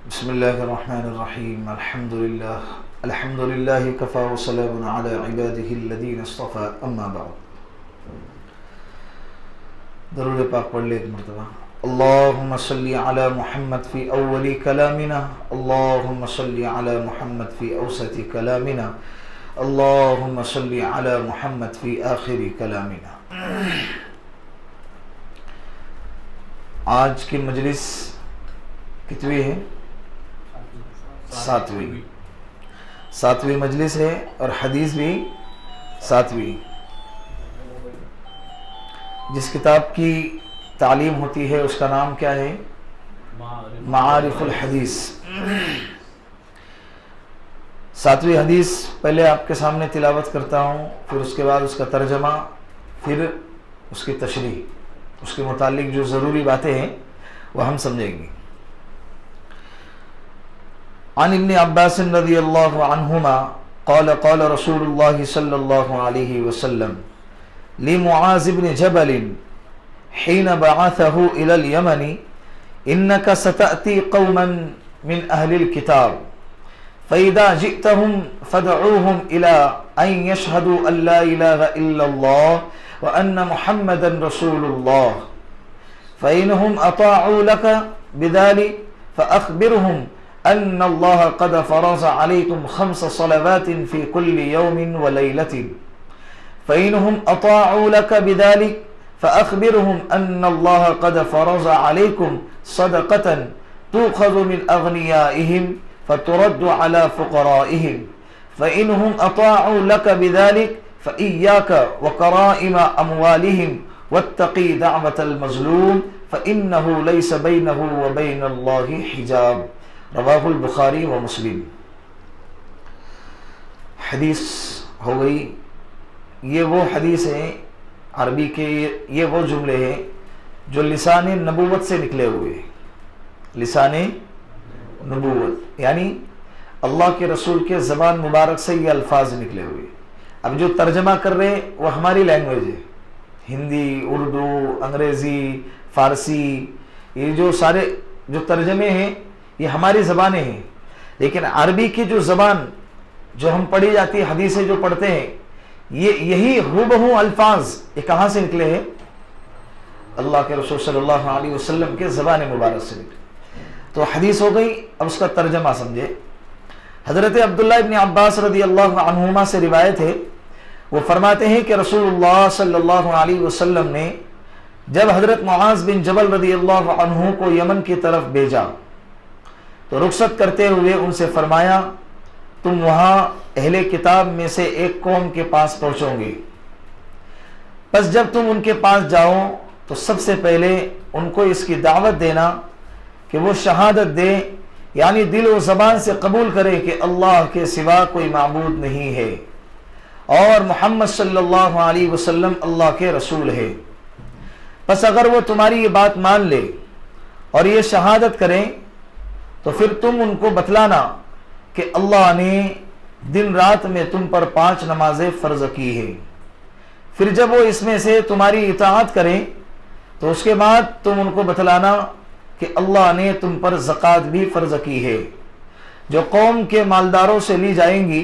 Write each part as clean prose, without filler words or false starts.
بسم الله الرحمن الرحيم الحمد لله كفى وسلام على عباده الذين اصطفى اما بعد درود پاک پڑھ لے ایک مرتبہ اللهم صل على محمد في اول كلامنا اللهم صل على محمد في اوسط كلامنا اللهم صل على محمد في آخر كلامنا. آج کی مجلس کتویں ہے؟ ساتویں مجلس ہے اور حدیث بھی ساتویں. جس کتاب کی تعلیم ہوتی ہے اس کا نام کیا ہے؟ معارف الحدیث. ساتویں حدیث پہلے آپ کے سامنے تلاوت کرتا ہوں، پھر اس کے بعد اس کا ترجمہ، پھر اس کی تشریح، اس کے متعلق جو ضروری باتیں ہیں وہ ہم سمجھیں گے. عن ابن عباس رضی اللہ عنہما قال قال رسول اللہ صلی اللہ علیہ وسلم لمعاذ بن جبل حين بعثه إلى اليمن إنك ستأتي قوما من أهل الكتاب فإذا جئتهم فادعوهم إلى أن يشهدوا أن لا إله إلا الله وأن محمدا رسول الله فإنهم أطاعوا لك بذلك فأخبرهم أن الله قد فرض عليكم 5 صلوات في كل يوم وليلة فإنهم أطاعوا لك بذلك فأخبرهم أن الله قد فرض عليكم صدقة تؤخذ من أغنيائهم فترد على فقرائهم فإنهم أطاعوا لك بذلك فإياك وكرائم أموالهم واتقي دعوة المظلوم فإنه ليس بينه وبين الله حجاب. رواہ البخاری و مسلم. حدیث ہو گئی. یہ وہ حدیث ہیں عربی کے، یہ وہ جملے ہیں جو لسان نبوت سے نکلے ہوئے. لسان نبوت یعنی اللہ کے رسول کے زبان مبارک سے یہ الفاظ نکلے ہوئے. اب جو ترجمہ کر رہے ہیں وہ ہماری لینگویج ہے، ہندی، اردو، انگریزی، فارسی، یہ جو سارے جو ترجمے ہیں یہ ہماری زبانیں ہیں. لیکن عربی کی جو زبان جو ہم پڑھی جاتی ہے، حدیثیں جو پڑھتے ہیں، یہی ہو الفاظ یہ کہاں سے نکلے ہیں؟ اللہ کے رسول صلی اللہ علیہ وسلم کے زبان مبارک سے نکلے. تو حدیث ہو گئی. اب اس کا ترجمہ سمجھے. حضرت عبداللہ ابن عباس رضی اللہ عنہما سے روایت ہے، وہ فرماتے ہیں کہ رسول اللہ صلی اللہ علیہ وسلم نے جب حضرت معاذ بن جبل رضی اللہ عنہ کو یمن کی طرف بھیجا تو رخصت کرتے ہوئے ان سے فرمایا، تم وہاں اہل کتاب میں سے ایک قوم کے پاس پہنچو گے. پس جب تم ان کے پاس جاؤ تو سب سے پہلے ان کو اس کی دعوت دینا کہ وہ شہادت دے، یعنی دل و زبان سے قبول کرے کہ اللہ کے سوا کوئی معبود نہیں ہے اور محمد صلی اللہ علیہ وسلم اللہ کے رسول ہے. پس اگر وہ تمہاری یہ بات مان لے اور یہ شہادت کریں تو پھر تم ان کو بتلانا کہ اللہ نے دن رات میں تم پر 5 نمازیں فرض کی ہے. پھر جب وہ اس میں سے تمہاری اطاعت کریں تو اس کے بعد تم ان کو بتلانا کہ اللہ نے تم پر زکوٰۃ بھی فرض کی ہے جو قوم کے مالداروں سے لی جائیں گی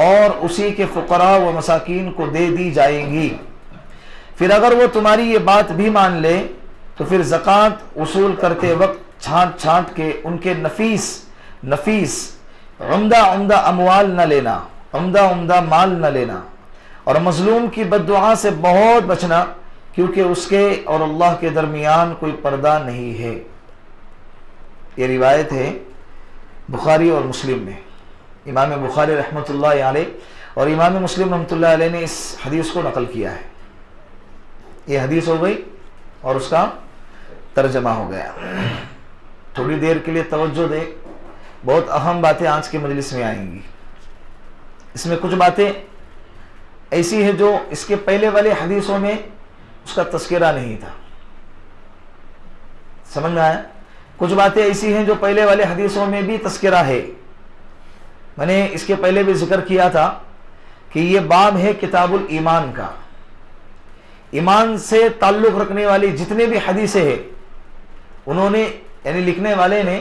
اور اسی کے فقراء و مساکین کو دے دی جائیں گی. پھر اگر وہ تمہاری یہ بات بھی مان لے تو پھر زکوٰۃ وصول کرتے وقت چھانٹ چھانٹ کے ان کے نفیس عمدہ اموال نہ لینا، عمدہ مال نہ لینا، اور مظلوم کی بد دعا سے بہت بچنا، کیونکہ اس کے اور اللہ کے درمیان کوئی پردہ نہیں ہے. یہ روایت ہے بخاری اور مسلم میں. امام بخاری رحمۃ اللہ علیہ اور امام مسلم رحمۃ اللہ علیہ نے اس حدیث کو نقل کیا ہے. یہ حدیث ہو گئی اور اس کا ترجمہ ہو گیا. تھوڑی دیر کے لیے توجہ دے، بہت اہم باتیں آج کے مجلس میں آئیں گی. اس میں کچھ باتیں ایسی ہیں جو اس کے پہلے والے حدیثوں میں اس کا تذکرہ نہیں تھا. سمجھ میں آیا؟ کچھ باتیں ایسی ہیں جو پہلے والے حدیثوں میں بھی تذکرہ ہے. میں نے اس کے پہلے بھی ذکر کیا تھا کہ یہ باب ہے کتاب الایمان کا. ایمان سے تعلق رکھنے والی جتنے بھی حدیثیں ہیں انہوں نے یعنی لکھنے والے نے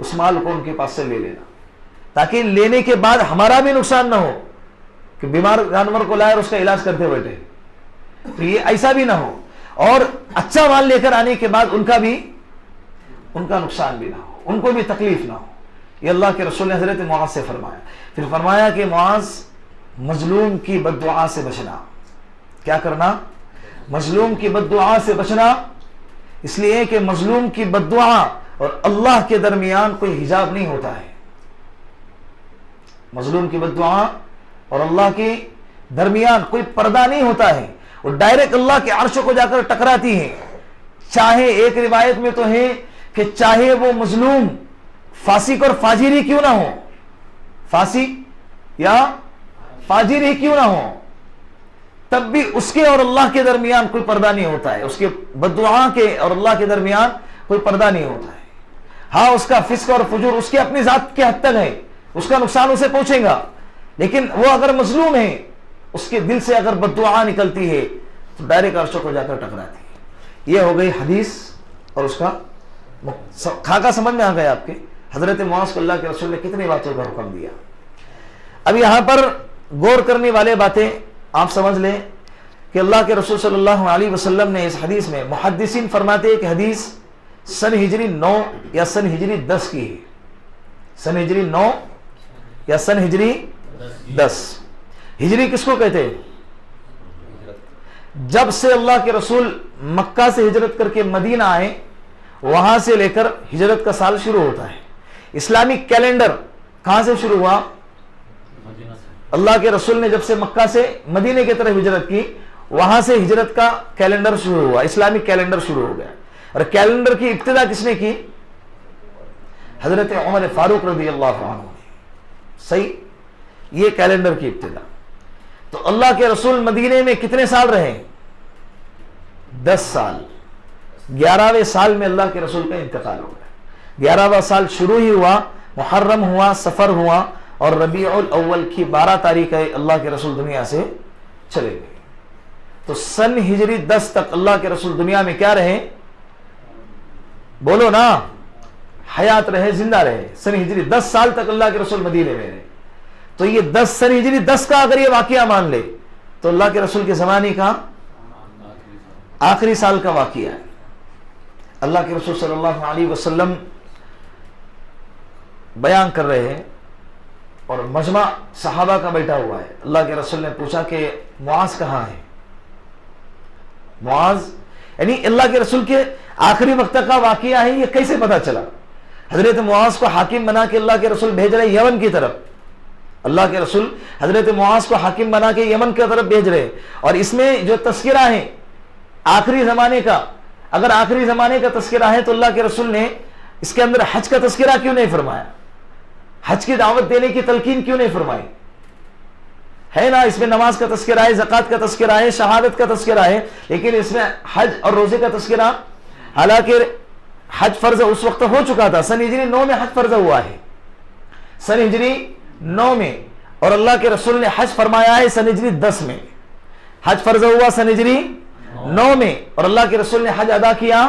اس مال کو ان کے پاس سے لے لینا، تاکہ لینے کے بعد ہمارا بھی نقصان نہ ہو کہ بیمار جانور کو لائے اور اس کا علاج کرتے بیٹھے، تو یہ ایسا بھی نہ ہو، اور اچھا مال لے کر آنے کے بعد ان کا نقصان بھی نہ ہو، ان کو بھی تکلیف نہ ہو۔ یہ اللہ کے رسول نے حضرت معاذ سے فرمایا۔ پھر فرمایا کہ معاذ مظلوم کی بد دعا سے بچنا۔ کیا کرنا؟ مظلوم کی بد دعا سے بچنا، اس لیے کہ مظلوم کی بد دعا اور اللہ کے درمیان کوئی حجاب نہیں ہوتا ہے۔ مظلوم کی بد دعا اور اللہ کے درمیان کوئی پردہ نہیں ہوتا ہے، وہ ڈائریکٹ اللہ کے عرش کو جا کر ٹکراتی ہے۔ چاہے ایک روایت میں تو ہے کہ چاہے وہ مظلوم فاسق اور فاجر ہی کیوں نہ ہو، فاسق یا فاجر ہی کیوں نہ ہو، تب بھی اس کے اور اللہ کے درمیان کوئی پردہ نہیں ہوتا ہے، اس کے بد دعا کے اور اللہ کے درمیان کوئی پردہ نہیں ہوتا ہے۔ ہاں اس کا فسق اور فجور اس کے اپنی ذات کے حد تک ہے، اس کا نقصان اسے پہنچے گا، لیکن وہ اگر مظلوم ہے، اس کے دل سے اگر بد دعا نکلتی ہے تو ڈائریکٹ عرشوں کو جا کر ٹکراتی ہے۔ یہ ہو گئی حدیث اور اس کا خاکہ سمجھ میں آ گیا آپ کے حضرت معاذ کو اللہ کے رسول نے کتنی باتوں کا حکم دیا۔ اب یہاں پر غور کرنے والے باتیں آپ سمجھ لیں کہ اللہ کے رسول صلی اللہ علیہ وسلم نے اس حدیث میں، محدثین فرماتے ہیں کہ حدیث سن ہجری 9 یا سن ہجری 10 کی ہے، سن ہجری 9 یا سن ہجری 10۔ ہجری کس کو کہتے ہیں؟ جب سے اللہ کے رسول مکہ سے ہجرت کر کے مدینہ آئے، وہاں سے لے کر ہجرت کا سال شروع ہوتا ہے۔ اسلامی کیلنڈر کہاں سے شروع ہوا؟ اللہ کے رسول نے جب سے مکہ سے مدینے کی طرف ہجرت کی، وہاں سے ہجرت کا کیلنڈر شروع ہوا، اسلامی کیلنڈر شروع ہو گیا۔ اور کیلنڈر کی ابتدا کس نے کی؟ حضرت عمر فاروق رضی اللہ عنہ نے۔ صحیح، یہ کیلنڈر کی ابتدا۔ تو اللہ کے رسول مدینے میں کتنے سال رہے؟ 10 سال۔ 11ویں سال میں اللہ کے رسول کا انتقال ہو گیا۔ 11واں سال شروع ہی ہوا، محرم ہوا، سفر ہوا، اور ربیع الاول کی 12 تاریخ ہے اللہ کے رسول دنیا سے چلے گئے۔ تو سن ہجری 10 تک اللہ کے رسول دنیا میں کیا رہے؟ بولو نا، حیات رہے، زندہ رہے۔ سن ہجری 10 سال تک اللہ کے رسول مدینے میں رہے۔ تو یہ 10 سن ہجری 10 کا اگر یہ واقعہ مان لے تو اللہ کے رسول کے زمانے کا آخری سال کا واقعہ ہے۔ اللہ کے رسول صلی اللہ علیہ وسلم بیان کر رہے ہیں اور مجمع صحابہ کا بیٹھا ہوا ہے۔ اللہ کے رسول نے پوچھا کہ معاذ کہاں ہے؟ معاذ یعنی اللہ کے رسول کے آخری وقت کا واقعہ ہے، یہ کیسے پتا چلا؟ حضرت معاذ کو حاکم بنا کے اللہ کے رسول بھیج رہے یمن کی طرف۔ اللہ کے رسول حضرت معاذ کو حاکم بنا کے یمن کی طرف بھیج رہے، اور اس میں جو تذکرہ ہے آخری زمانے کا، اگر آخری زمانے کا تذکرہ ہے تو اللہ کے رسول نے اس کے اندر حج کا تذکرہ کیوں نہیں فرمایا؟ حج کی دعوت دینے کی تلقین کیوں نہیں فرمائی؟ ہے نا، اس میں نماز کا تذکرہ ہے، زکوٰۃ کا تذکرہ ہے، شہادت کا تذکرہ ہے، لیکن اس میں حج اور روزے کا تذکرہ، حالانکہ حج فرض اس وقت ہو چکا تھا۔ سن ہجری 9 میں حج فرض ہوا ہے، سن ہجری 9 میں، اور اللہ کے رسول نے حج فرمایا ہے سن ہجری 10 میں۔ حج فرض ہوا سن ہجری 9 میں، اور اللہ کے رسول نے حج ادا کیا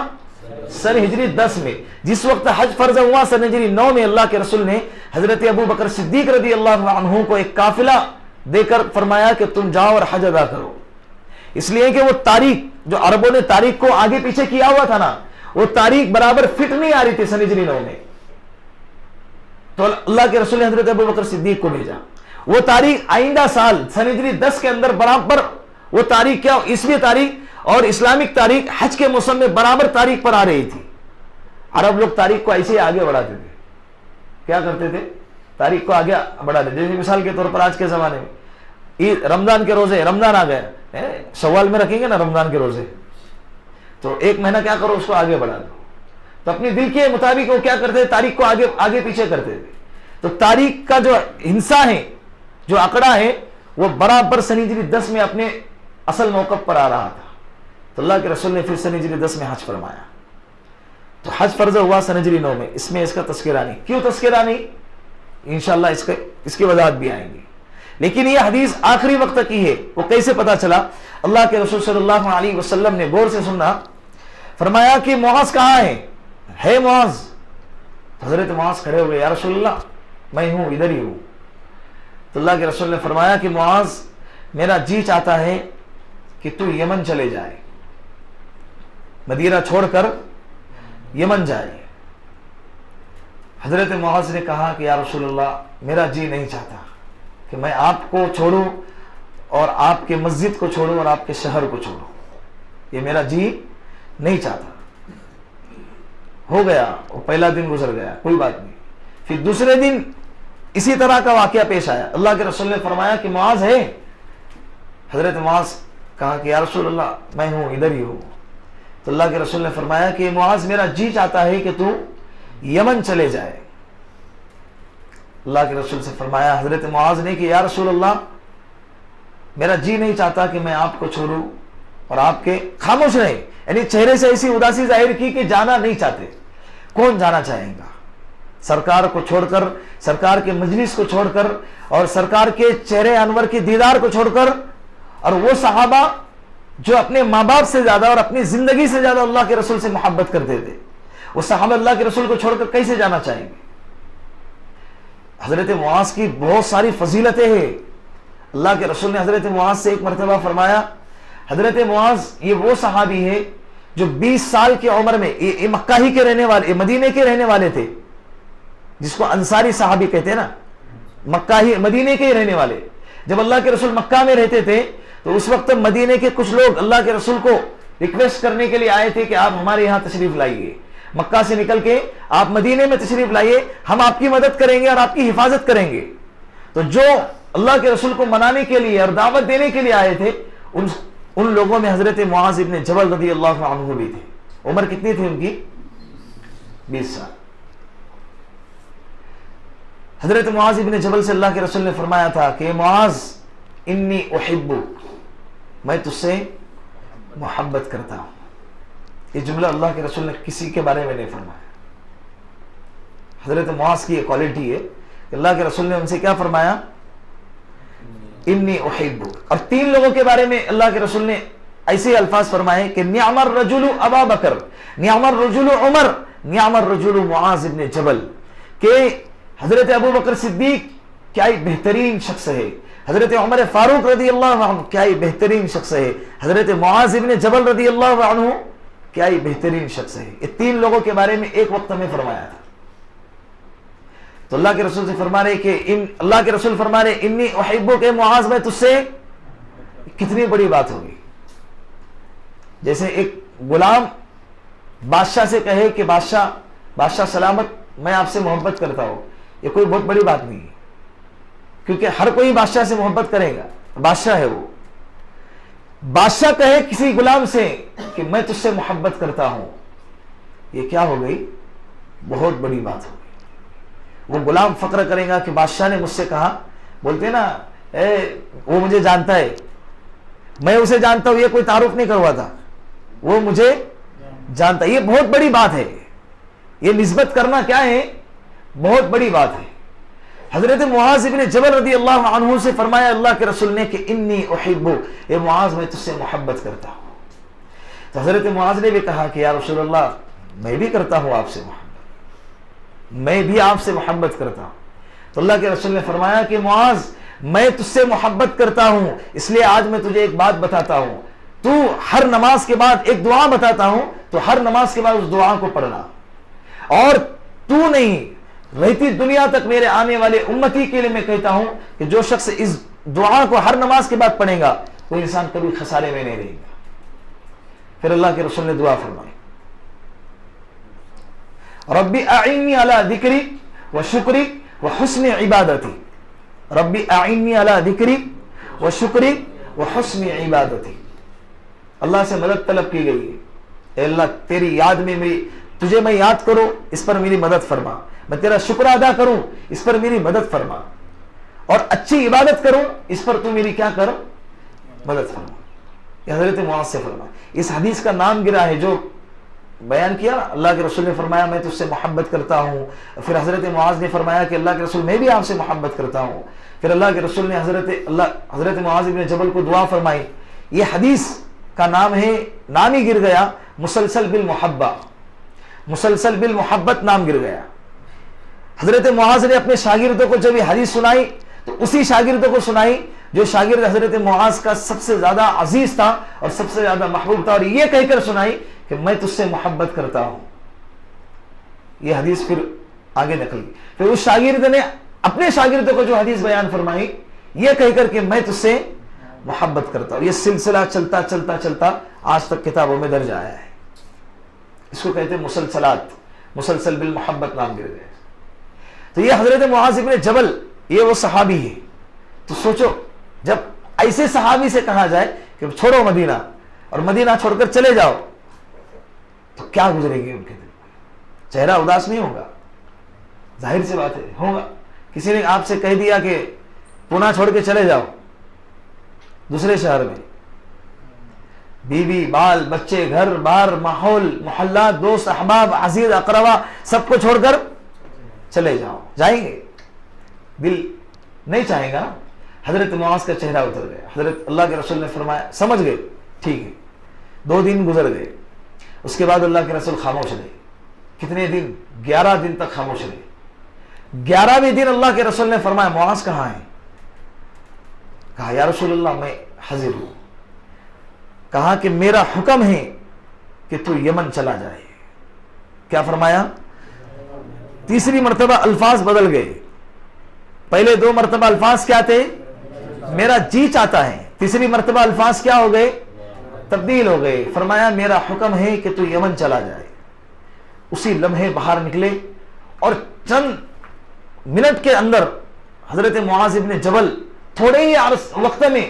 سن ہجری 10 میں۔ جس وقت حج فرض ہوا سن ہجری 9 میں، اللہ کے رسول نے حضرت ابو بکر صدیق رضی اللہ عنہ کو ایک قافلہ دے کر فرمایا کہ تم جاؤ اور حج ادا کرو، اس لیے کہ وہ تاریخ جو عربوں نے تاریخ کو آگے پیچھے کیا ہوا تھا نا، وہ تاریخ برابر فٹ نہیں آ رہی تھی سن ہجری 9 میں، تو اللہ کے رسول نے حضرت ابو بکر صدیق کو بھیجا۔ وہ تاریخ آئندہ سال سن ہجری 10 کے اندر برابر وہ تاریخ کیا، عیسوی تاریخ اور اسلامک تاریخ حج کے موسم میں برابر تاریخ پر آ رہی تھی۔ عرب لوگ تاریخ کو ایسے ہی آگے بڑھاتے تھے، کیا کرتے تھے؟ تاریخ کو آگے بڑھاتے، جیسے مثال کے طور پر آج کے زمانے میں رمضان کے روزے، رمضان آ گئے، شوال میں رکھیں گے نا رمضان کے روزے، تو ایک مہینہ کیا کرو، اس کو آگے بڑھا دو۔ تو اپنی دل کے مطابق وہ کیا کرتے تھے؟ تاریخ کو آگے پیچھے کرتے تھے۔ تو تاریخ کا جو ہنسا ہے، جو آنکڑا ہے، وہ برابر سن ہجری 10 میں اپنے اصل موقف پر آ رہا تھا۔ تو اللہ کے رسول نے پھر سن ہجری 10 میں حج فرمایا۔ تو حج فرض ہوا سن ہجری 9 میں، اس میں اس کا تذکرہ نہیں۔ کیوں تذکرہ نہیں؟ انشاءاللہ اس کی وضاحت بھی آئیں گی، لیکن یہ حدیث آخری وقت کی ہے۔ وہ کیسے پتا چلا؟ اللہ کے رسول صلی اللہ علیہ وسلم نے غور سے سننا، فرمایا کہ معاذ کہاں ہے معاذ؟ تو حضرت معاذ کھڑے ہو گئے, یا رسول اللہ میں ہوں, ادھر ہی ہوں. تو اللہ کے رسول نے فرمایا کہ معاذ میرا جی چاہتا ہے کہ تو یمن چلے جائے, مدینہ چھوڑ کر یمن جائے. حضرت معاذ نے کہا کہ یا رسول اللہ میرا جی نہیں چاہتا کہ میں آپ کو چھوڑوں اور آپ کے مسجد کو چھوڑوں اور آپ کے شہر کو چھوڑوں, یہ میرا جی نہیں چاہتا. ہو گیا, وہ پہلا دن گزر گیا, کوئی بات نہیں. پھر دوسرے دن اسی طرح کا واقعہ پیش آیا. اللہ کے رسول نے فرمایا کہ معاذ ہے. حضرت معاذ کہا کہ یا رسول اللہ میں ہوں, ادھر ہی ہوں. تو اللہ کے رسول نے فرمایا کہ معاذ میرا جی چاہتا ہے کہ تو یمن چلے جائے. اللہ کے رسول سے فرمایا حضرت معاذ نے کہ یا رسول اللہ میرا جی نہیں چاہتا کہ میں آپ کو چھوڑوں اور آپ کے, خاموش رہے, یعنی چہرے سے ایسی اداسی ظاہر کی کہ جانا نہیں چاہتے. کون جانا چاہے گا سرکار کو چھوڑ کر, سرکار کے مجلس کو چھوڑ کر, اور سرکار کے چہرے انور کے دیدار کو چھوڑ کر, اور وہ صحابہ جو اپنے ماں باپ سے زیادہ اور اپنی زندگی سے زیادہ اللہ کے رسول سے محبت کرتے تھے, وہ صحابہ اللہ کے رسول کو چھوڑ کر کیسے جانا چاہیں گے؟ حضرت معاذ کی بہت ساری فضیلتیں ہیں. اللہ کے رسول نے حضرت معاذ سے ایک مرتبہ فرمایا, حضرت معاذ یہ وہ صحابی ہے جو 20 سال کی عمر میں, یہ مکہ ہی کے رہنے والے, مدینے کے رہنے والے تھے, جس کو انصاری صحابی کہتے ہیں نا, مکہ ہی مدینے کے ہی رہنے والے. جب اللہ کے رسول مکہ میں رہتے تھے تو اس وقت مدینے کے کچھ لوگ اللہ کے رسول کو ریکویسٹ کرنے کے لیے آئے تھے کہ آپ ہمارے یہاں تشریف لائیے, مکہ سے نکل کے آپ مدینے میں تشریف لائیے, ہم آپ کی مدد کریں گے اور آپ کی حفاظت کریں گے. تو جو اللہ کے رسول کو منانے کے لیے اور دعوت دینے کے لیے آئے تھے, ان لوگوں میں حضرت معاذ ابن جبل رضی اللہ عنہ بھی تھے. عمر کتنی تھی ان کی؟ 20 سال. حضرت معاذ ابن جبل سے اللہ کے رسول نے فرمایا تھا کہ معاذ انی احبک, میں تجھ سے محبت کرتا ہوں. یہ جملہ اللہ کے رسول نے کسی کے بارے میں نہیں فرمایا. حضرت معاذ کی یہ کوالٹی ہے کہ اللہ کے رسول نے ان سے کیا فرمایا؟ انی احبک. اور 3 لوگوں کے بارے میں اللہ کے رسول نے ایسے الفاظ فرمائے کہ نعم الرجل ابا بکر, نعم الرجل عمر, نعم الرجل معاذ ابن جبل, کہ حضرت ابو بکر صدیق کیا ہی بہترین شخص ہے, حضرت عمر فاروق رضی اللہ عنہ کیا ہی بہترین شخص ہے, حضرت معاذ ابن جبل رضی اللہ عنہ کیا ہی بہترین شخص ہے. یہ 3 لوگوں کے بارے میں ایک وقت میں فرمایا تھا. تو اللہ کے رسول سے فرما رہے کہ اللہ کے رسول فرما رہے انی احبک, کہ معاذ میں تجھ سے, کتنی بڑی بات ہوگی. جیسے ایک غلام بادشاہ سے کہے کہ بادشاہ سلامت, میں آپ سے محبت کرتا ہوں, یہ کوئی بہت بڑی بات نہیں ہے, کیونکہ ہر کوئی بادشاہ سے محبت کرے گا, بادشاہ ہے وہ. بادشاہ کہے کسی غلام سے کہ میں تجھ سے محبت کرتا ہوں, یہ کیا ہو گئی؟ بہت بڑی بات ہو گئی. وہ غلام فخر کرے گا کہ بادشاہ نے مجھ سے کہا, بولتے نا وہ مجھے جانتا ہے, میں اسے جانتا ہوں, یہ کوئی تعارف نہیں کروا تھا, وہ مجھے جانتا ہے. یہ بہت بڑی بات ہے, یہ نسبت کرنا کیا ہے؟ بہت بڑی بات ہے. حضرت معاذ ابن جبل رضی اللہ عنہ سے فرمایا اللہ کے رسول نے کہ انی احبو, اے معاذ میں تجھ سے محبت کرتا ہوں. تو حضرت معاذ نے بھی کہا کہ یا رسول اللہ میں بھی کرتا ہوں آپ سے محبت, میں بھی آپ سے محبت کرتا ہوں. تو اللہ کے رسول نے فرمایا کہ معاذ میں تجھ سے محبت کرتا ہوں, اس لیے آج میں تجھے ایک بات بتاتا ہوں, تو ہر نماز کے بعد ایک دعا بتاتا ہوں, تو ہر نماز کے بعد اس دعا کو پڑھنا, اور تو نہیں رہتی دنیا تک میرے آنے والے امتی کے لیے میں کہتا ہوں کہ جو شخص اس دعا کو ہر نماز کے بعد پڑھے گا وہ انسان کبھی خسارے میں نہیں رہے گا. پھر اللہ کے رسول نے دعا فرمائی, ربی اعنی علی ذکری و شکری و حسن عبادتی, ربی اعنی علی ذکری و شکری و حسن عبادتی. اللہ سے مدد طلب کی گئی ہے, اے اللہ تیری یاد میں تجھے میں یاد کروں, اس پر میری مدد فرما, میں تیرا شکر ادا کروں, اس پر میری مدد فرما, اور اچھی عبادت کروں, اس پر تو میری کیا کر, مدد فرما. یہ حضرت معاذ سے فرما. اس حدیث کا نام گرا ہے جو بیان کیا اللہ کے رسول نے فرمایا میں تجھ سے محبت کرتا ہوں. پھر حضرت معاذ نے فرمایا کہ اللہ کے رسول میں بھی آپ سے محبت کرتا ہوں. پھر اللہ کے رسول نے حضرت معاذ ابن جبل کو دعا فرمائی. یہ حدیث کا نام ہے, نام ہی گر گیا مسلسل بالمحبہ, مسلسل بالمحبت نام گر گیا. حضرت معاذ نے اپنے شاگردوں کو جب یہ حدیث سنائی تو اسی شاگردوں کو سنائی جو شاگرد حضرت معاذ کا سب سے زیادہ عزیز تھا اور سب سے زیادہ محبوب تھا، اور یہ کہہ کر سنائی کہ میں تجھ سے محبت کرتا ہوں. یہ حدیث پھر آگے نکل گئی. پھر اس شاگرد نے اپنے شاگردوں کو جو حدیث بیان فرمائی یہ کہہ کر کہ میں تجھ سے محبت کرتا ہوں. یہ سلسلہ چلتا چلتا چلتا آج تک کتابوں میں درج آیا ہے. اس کو کہتے ہیں مسلسلات، مسلسل بالمحبت نام دے گئے. تو یہ حضرت معاذ بن جبل یہ وہ صحابی ہے. تو سوچو جب ایسے صحابی سے کہا جائے کہ چھوڑو مدینہ اور مدینہ چھوڑ کر چلے جاؤ تو کیا گزرے گی ان کے دل میں؟ چہرہ اداس نہیں ہوگا؟ ظاہر سی بات ہے ہوگا. کسی نے آپ سے کہہ دیا کہ پونا چھوڑ کے چلے جاؤ دوسرے شہر میں، بیوی بال بچے گھر بار ماحول محلہ دوست احباب عزیز اقربا سب کو چھوڑ کر چلے جاؤ، جائیں گے؟ دل نہیں چاہے گا. حضرت معاذ کا چہرہ اتر گیا. حضرت اللہ کے رسول نے فرمایا سمجھ گئے ٹھیک ہے. 2 دن گزر گئے. اس کے بعد اللہ کے رسول خاموش رہے. کتنے دن؟ 11 دن تک خاموش رہے. 11ویں دن اللہ کے رسول نے فرمایا معاذ کہاں ہے؟ کہا یا رسول اللہ میں حاضر ہوں. کہا کہ میرا حکم ہے کہ تو یمن چلا جائے. کیا فرمایا؟ تیسری مرتبہ الفاظ بدل گئے. پہلے 2 مرتبہ الفاظ کیا تھے؟ میرا جی چاہتا ہے. تیسری مرتبہ الفاظ کیا ہو گئے؟ تبدیل ہو گئے. فرمایا میرا حکم ہے کہ تو یمن چلا جائے. اسی لمحے باہر نکلے اور چند منٹ کے اندر حضرت معاذ ابن جبل تھوڑے ہی وقت میں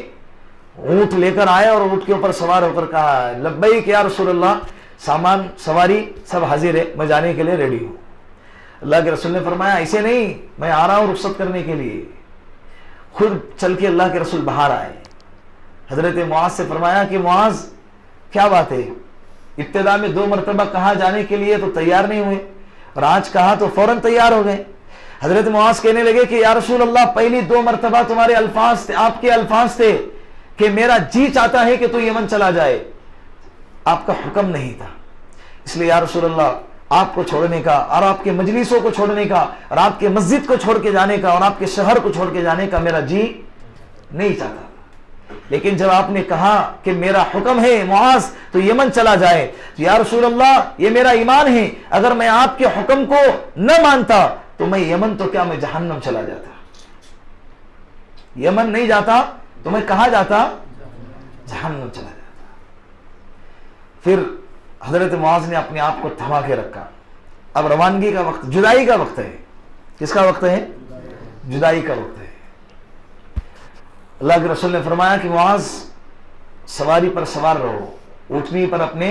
اونٹ لے کر آئے اور اونٹ کے اوپر سوار ہو کر کہا لبیک یا رسول اللہ، سامان سواری سب حاضر ہے، میں جانے کے لیے ریڈی ہوں. اللہ کے رسول نے فرمایا ایسے نہیں، میں آ رہا ہوں رخصت کرنے کے لیے. خود چل کے اللہ کے رسول باہر آئے. حضرت معاذ سے فرمایا کہ معاذ کیا بات ہے؟ ابتدا میں 2 مرتبہ کہا جانے کے لیے تو تیار نہیں ہوئے اور آج کہا تو فوراً تیار ہو گئے. حضرت معاذ کہنے لگے کہ یا رسول اللہ پہلی 2 مرتبہ تمہارے الفاظ تھے، آپ کے الفاظ تھے کہ میرا جی چاہتا ہے کہ تو یمن چلا جائے، آپ کا حکم نہیں تھا. اس لیے یا رسول اللہ آپ کو چھوڑنے کا اور آپ کے مجلسوں کو چھوڑنے کا اور آپ کے مسجد کو چھوڑ کے جانے کا اور آپ کے شہر کو چھوڑ کے جانے کا میرا جی نہیں چاہتا. لیکن جب آپ نے کہا کہ میرا حکم ہے معاذ تو یمن چلا جائے تو یا رسول اللہ یہ میرا ایمان ہے، اگر میں آپ کے حکم کو نہ مانتا تو میں یمن تو کیا میں جہنم چلا جاتا. یمن نہیں جاتا تو میں کہاں جاتا؟ جہنم چلا جاتا. پھر حضرت معاذ نے اپنے آپ کو تھما کے رکھا. اب روانگی کا وقت، جدائی کا وقت ہے. کس کا وقت ہے؟ جدائی کا وقت ہے. اللہ کے رسول نے فرمایا کہ معاذ سواری پر سوار رہو، اونٹنی پر اپنے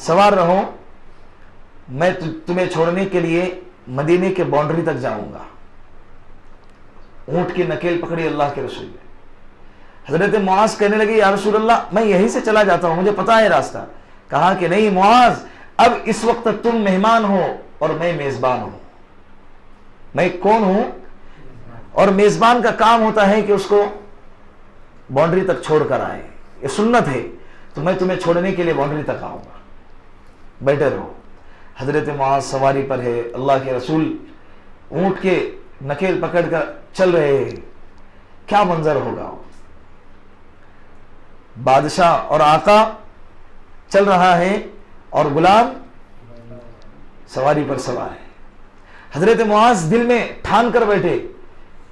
سوار رہو، میں تمہیں چھوڑنے کے لیے مدینے کے باؤنڈری تک جاؤں گا. اونٹ کی نکیل پکڑی اللہ کے رسول نے. حضرت معاذ کہنے لگے یا رسول اللہ میں یہیں سے چلا جاتا ہوں، مجھے پتا ہے راستہ. کہا کہ نہیں معاذ، اب اس وقت تم مہمان ہو اور میں میزبان ہوں. میں کون ہوں؟ اور میزبان کا کام ہوتا ہے کہ اس کو باؤنڈری تک چھوڑ کر آئے، یہ سنت ہے. تو میں تمہیں چھوڑنے کے لیے باؤنڈری تک آؤں گا، بیٹھے رہو. حضرت معاذ سواری پر ہے، اللہ کے رسول اونٹ کے نکیل پکڑ کر چل رہے ہیں. کیا منظر ہوگا؟ بادشاہ اور آقا چل رہا ہے اور غلام سواری پر سوار ہے. حضرت معاذ دل میں ٹھان کر بیٹھے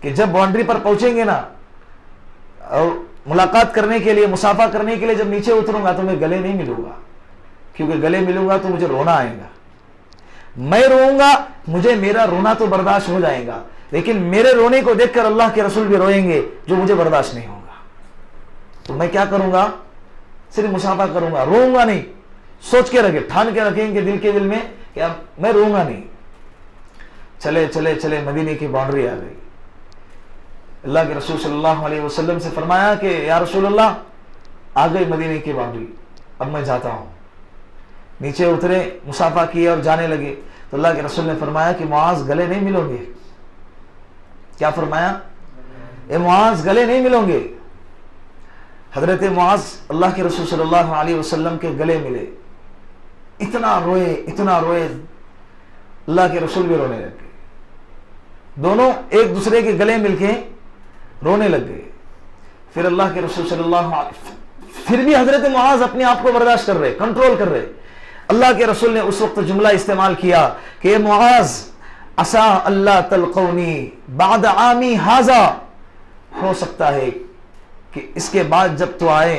کہ جب باؤنڈری پر پہنچیں گے نا اور ملاقات کرنے کے لیے، مصافحہ کرنے کے لیے جب نیچے اتروں گا تو میں گلے نہیں ملوں گا، کیونکہ گلے ملوں گا تو مجھے رونا آئے گا. میں روؤں گا، مجھے میرا رونا تو برداشت ہو جائے گا، لیکن میرے رونے کو دیکھ کر اللہ کے رسول بھی روئیں گے جو مجھے برداشت نہیں ہوگا. تو میں کیا کروں گا؟ صرف مصافحہ کروں گا، روؤں گا نہیں. سوچ کے رکھے، ٹھان کے رکھیں گے دل کے دل میں کہ اب میں روؤں گا نہیں. چلے چلے چلے مدینے کی باؤنڈری آ گئی. اللہ کے رسول صلی اللہ علیہ وسلم سے فرمایا کہ یا رسول اللہ آ گئی مدینے کی باؤنڈری، اب میں جاتا ہوں. نیچے اترے، مصافحہ کیے اور جانے لگے. تو اللہ کے رسول نے فرمایا کہ معاذ گلے نہیں ملو گے. کیا فرمایا؟ اے معاذ گلے نہیں ملو گے. حضرت معاذ اللہ کے رسول صلی اللہ علیہ وسلم کے گلے ملے. اتنا روئے اتنا روئے، اللہ کے رسول بھی رونے لگے. دونوں ایک دوسرے کے گلے مل کے رونے لگ گئے. پھر اللہ کے رسول صلی اللہ علیہ وسلم پھر بھی حضرت معاذ اپنے آپ کو برداشت کر رہے, کنٹرول کر رہے. اللہ کے رسول نے اس وقت جملہ استعمال کیا کہ معاذ عسا اللہ تلقونی بعد عامی ھذا, ہو سکتا ہے کہ اس کے بعد جب تو آئے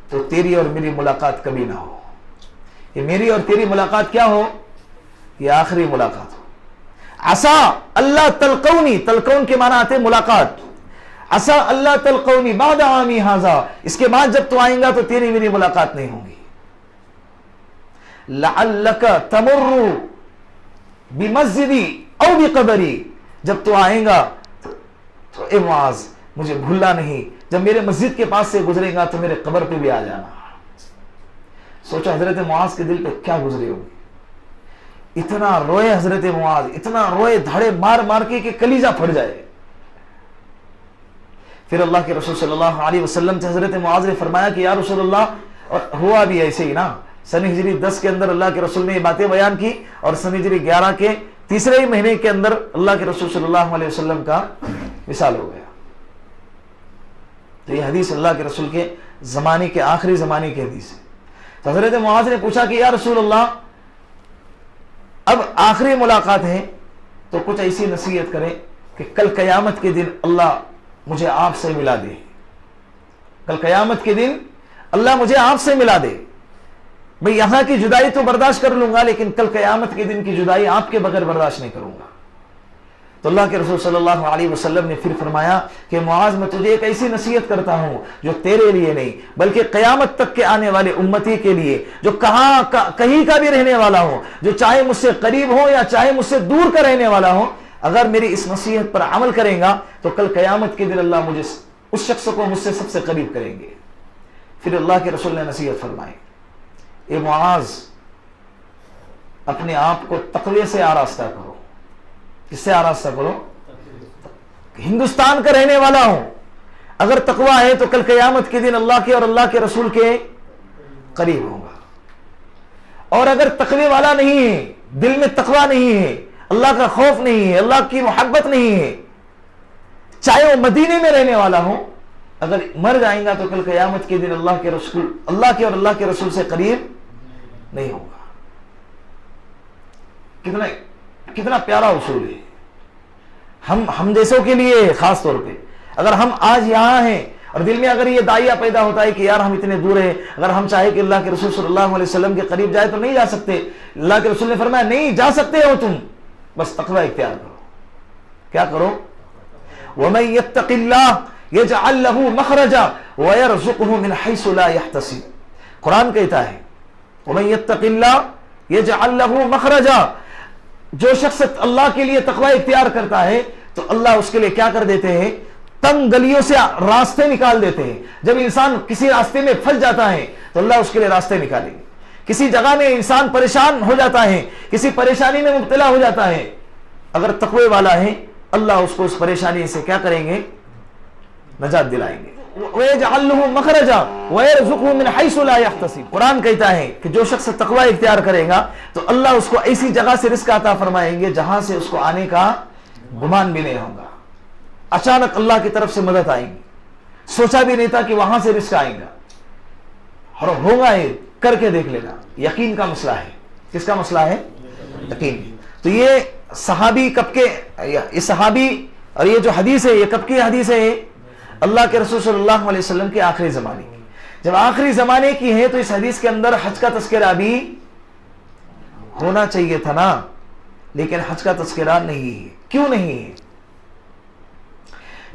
تو تیری اور میری ملاقات کبھی نہ ہو. یہ میری اور تیری ملاقات کیا ہو؟ یہ آخری ملاقات ہو. عسا اللہ تلقونی, تلقون کے معنی آتے ملاقات. عسا اللہ تلقونی بعد عامی ھذا, اس کے بعد جب تو آئیں گا تو تیری میری ملاقات نہیں ہوگی. لعلک تمر بمسجدی او بقبری, جب تو آئیں گا تو اے معاذ مجھے بھولنا نہیں, جب میرے مسجد کے پاس سے گزرے گا تو میرے قبر پہ بھی آ جانا. سوچا حضرت معاذ کے دل پہ کیا گزرے ہوگی. اتنا روئے حضرت معاذ, اتنا روئے دھڑے مار مار کے کہ کلیجہ پھٹ جائے. پھر اللہ کے رسول صلی اللہ علیہ وسلم سے حضرت معاذ نے فرمایا کہ یا رسول اللہ, اور ہوا بھی ایسے ہی نا, سن ہجری 10 کے اندر اللہ کے رسول نے یہ باتیں بیان کی, اور سن ہجری 11 کے تیسرے ہی مہینے کے اندر اللہ کے رسول صلی اللہ علیہ وسلم کا وصال ہو گیا. تو یہ حدیث اللہ کے رسول کے زمانے کے آخری زمانے کی حدیث ہے. تو حضرت معاذ نے پوچھا کہ یا رسول اللہ اب آخری ملاقات ہے تو کچھ ایسی نصیحت کریں کہ کل قیامت کے دن اللہ مجھے آپ سے ملا دے, کل قیامت کے دن اللہ مجھے آپ سے ملا دے. بھئی یہاں کی جدائی تو برداشت کر لوں گا, لیکن کل قیامت کے دن کی جدائی آپ کے بغیر برداشت نہیں کروں گا. تو اللہ کے رسول صلی اللہ علیہ وسلم نے پھر فرمایا کہ معاذ میں تجھے ایک ایسی نصیحت کرتا ہوں جو تیرے لیے نہیں بلکہ قیامت تک کے آنے والے امتی کے لیے, جو کہیں کا بھی رہنے والا ہو, جو چاہے مجھ سے قریب ہو یا چاہے مجھ سے دور کا رہنے والا ہو, اگر میری اس نصیحت پر عمل کرے گا تو کل قیامت کے دن اللہ مجھے اس شخص کو مجھ سے سب سے قریب کریں گے. پھر اللہ کے رسول نے نصیحت فرمائی, اے معاذ اپنے آپ کو تقوی سے آراستہ کرو. کس سے آراستہ کرو؟ ہندوستان کا رہنے والا ہوں, اگر تقوی ہے تو کل قیامت کے دن اللہ کے اور اللہ کے رسول کے قریب ہوگا. اور اگر تقوی والا نہیں ہے, دل میں تقوی نہیں ہے, اللہ کا خوف نہیں ہے, اللہ کی محبت نہیں ہے, چاہے وہ مدینے میں رہنے والا ہو, اگر مر جائیں گا تو کل قیامت کے دن اللہ کے اور اللہ کے رسول سے قریب نہیں ہوگا. کتنا پیارا اصول ہے ہم جیسوں کے لیے خاص طور پہ. اگر ہم آج یہاں ہیں اور دل میں اگر یہ داعیہ پیدا ہوتا ہے کہ یار ہم اتنے دور ہیں, اگر ہم چاہے کہ اللہ کے رسول صلی اللہ علیہ وسلم کے قریب جائے تو نہیں جا سکتے. اللہ کے رسول نے فرمایا نہیں جا سکتے ہو تم, بس تقوی اختیار کرو. کیا کرو؟ وَمَن يَتَّقِ اللَّهَ يَجْعَلْ لَهُ مَخْرَجًا وَيَرْزُقْهُ مِنْ حَيْثُ لَا يَحْتَسِبُ. قرآن کہتا ہے وَمَن يَتَّقِ اللَّهَ يَجْعَلْ لَهُ مَخْرَجًا, جو شخص اللہ کے لیے تقوی اختیار کرتا ہے تو اللہ اس کے لیے کیا کر دیتے ہیں؟ تنگ گلیوں سے راستے نکال دیتے ہیں. جب انسان کسی راستے میں پھنس جاتا ہے تو اللہ اس کے لیے راستے نکالیں گے. کسی جگہ میں انسان پریشان ہو جاتا ہے, کسی پریشانی میں مبتلا ہو جاتا ہے, اگر تقوی والا ہے اللہ اس کو اس پریشانی سے کیا کریں گے؟ نجات دلائیں گے. وَيَجْعَلْ لَهُ مَخْرَجًا وَيَرْزُقْهُ مِنْ حَيْثُ لَا يَحْتَسِبُ. قرآن کہتا ہے کہ جو شخص تقوی اختیار کرے گا تو اللہ اس کو ایسی جگہ سے رزق عطا فرمائیں گے جہاں سے اس کو آنے کا گمان بھی نہیں ہوگا. اچانک اللہ کی طرف سے مدد آئیں گی, سوچا بھی نہیں تھا کہ وہاں سے رزق آئے گا, اور ہوگا یہ کر کے دیکھ لینا. یقین کا مسئلہ ہے. کس کا مسئلہ ہے؟ یقین. تو یہ صحابی کب کے, یہ صحابی اور یہ جو حدیث ہے یہ کب کی حدیث ہے؟ اللہ کے رسول صلی اللہ علیہ وسلم کے آخری زمانے کی. جب آخری زمانے کی ہے تو اس حدیث کے اندر حج کا تذکرہ بھی ہونا چاہیے تھا نا, لیکن حج کا تذکرہ نہیں ہے. کیوں نہیں ہے؟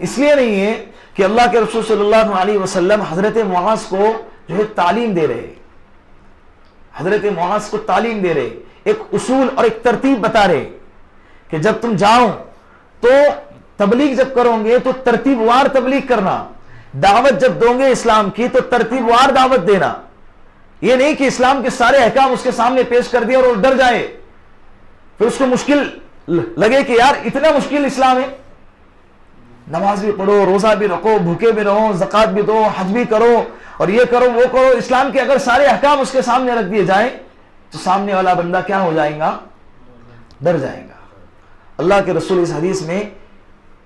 اس لیے نہیں ہے کہ اللہ کے رسول صلی اللہ علیہ وسلم حضرت معاذ کو جو ہے تعلیم دے رہے, حضرت معاذ کو تعلیم دے رہے, ایک اصول اور ایک ترتیب بتا رہے کہ جب تم جاؤ تو تبلیغ جب کرو گے تو ترتیب وار تبلیغ کرنا, دعوت جب دو گے اسلام کی تو ترتیب وار دعوت دینا. یہ نہیں کہ اسلام کے سارے احکام اس کے سامنے پیش کر دیے اور وہ ڈر جائے, پھر اس کو مشکل لگے کہ یار اتنا مشکل اسلام ہے. نماز بھی پڑھو, روزہ بھی رکھو, بھوکے بھی رہو, زکات بھی دو, حج بھی کرو, اور یہ کرو وہ کرو. اسلام کے اگر سارے احکام اس کے سامنے رکھ دیے جائیں تو سامنے والا بندہ کیا ہو جائے گا؟ ڈر جائے گا. اللہ کے رسول اس حدیث میں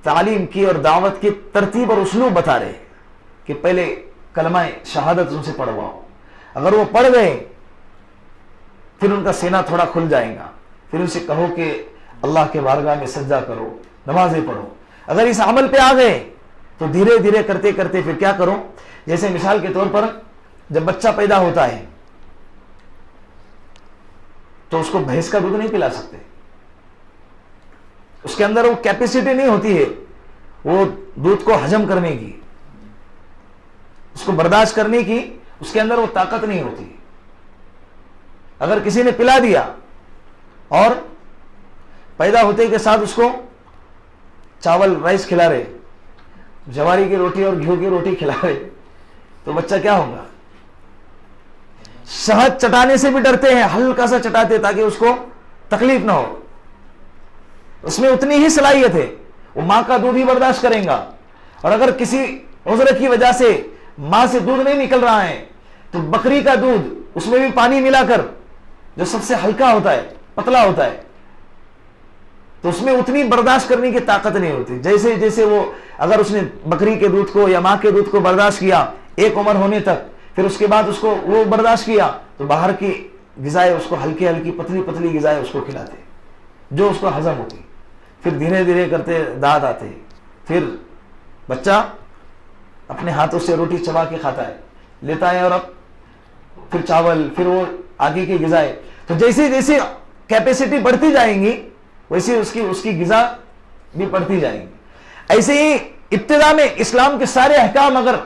تعلیم کی اور دعوت کی ترتیب اور اسلوب بتا رہے کہ پہلے کلمہ شہادت ان سے پڑھواؤ. اگر وہ پڑھ گئے پھر ان کا سینہ تھوڑا کھل جائے گا. پھر ان سے کہو کہ اللہ کے بارگاہ میں سجدہ کرو, نمازیں پڑھو. اگر اس عمل پہ آ گئے تو دھیرے دھیرے کرتے کرتے پھر کیا کرو, جیسے مثال کے طور پر جب بچہ پیدا ہوتا ہے تو اس کو بھینس کا دودھ نہیں پلا سکتے, اس کے اندر وہ کیپیسٹی نہیں ہوتی ہے وہ دودھ کو ہضم کرنے کی, اس کو برداشت کرنے کی, اس کے اندر وہ طاقت نہیں ہوتی. اگر کسی نے پلا دیا اور پیدا ہوتے کے ساتھ اس کو چاول رائس کھلا رہے, جواری کی روٹی اور گھیو کی روٹی کھلا رہے, تو بچہ کیا ہوگا؟ شہد چٹانے سے بھی ڈرتے ہیں, ہلکا سا چٹاتے تاکہ اس کو تکلیف نہ ہو. اس میں اتنی ہی صلاحیت ہے, وہ ماں کا دودھ ہی برداشت کریں گا. اور اگر کسی عذر کی وجہ سے ماں سے دودھ نہیں نکل رہا ہے تو بکری کا دودھ, اس میں بھی پانی ملا کر, جو سب سے ہلکا ہوتا ہے, پتلا ہوتا ہے, تو اس میں اتنی برداشت کرنے کی طاقت نہیں ہوتی. جیسے جیسے وہ اگر اس نے بکری کے دودھ کو یا ماں کے دودھ کو برداشت کیا ایک عمر ہونے تک, پھر اس کے بعد اس کو وہ برداشت کیا تو باہر کی غذائیں اس کو ہلکی ہلکی پتلی پتلی غذائیں اس کو کھلاتے جو اس کو ہضم ہوتی. پھر دھیرے دھیرے کرتے دانت آتے, پھر بچہ اپنے ہاتھوں سے روٹی چبا کے کھاتا ہے, لیتا ہے, اور اب پھر چاول, پھر وہ آگے کی غذائیں. تو جیسے جیسے کیپیسٹی بڑھتی جائیں گی ویسے اس کی غذا بھی بڑھتی جائیں گی. ایسے ہی ابتدا میں اسلام کے سارے احکام اگر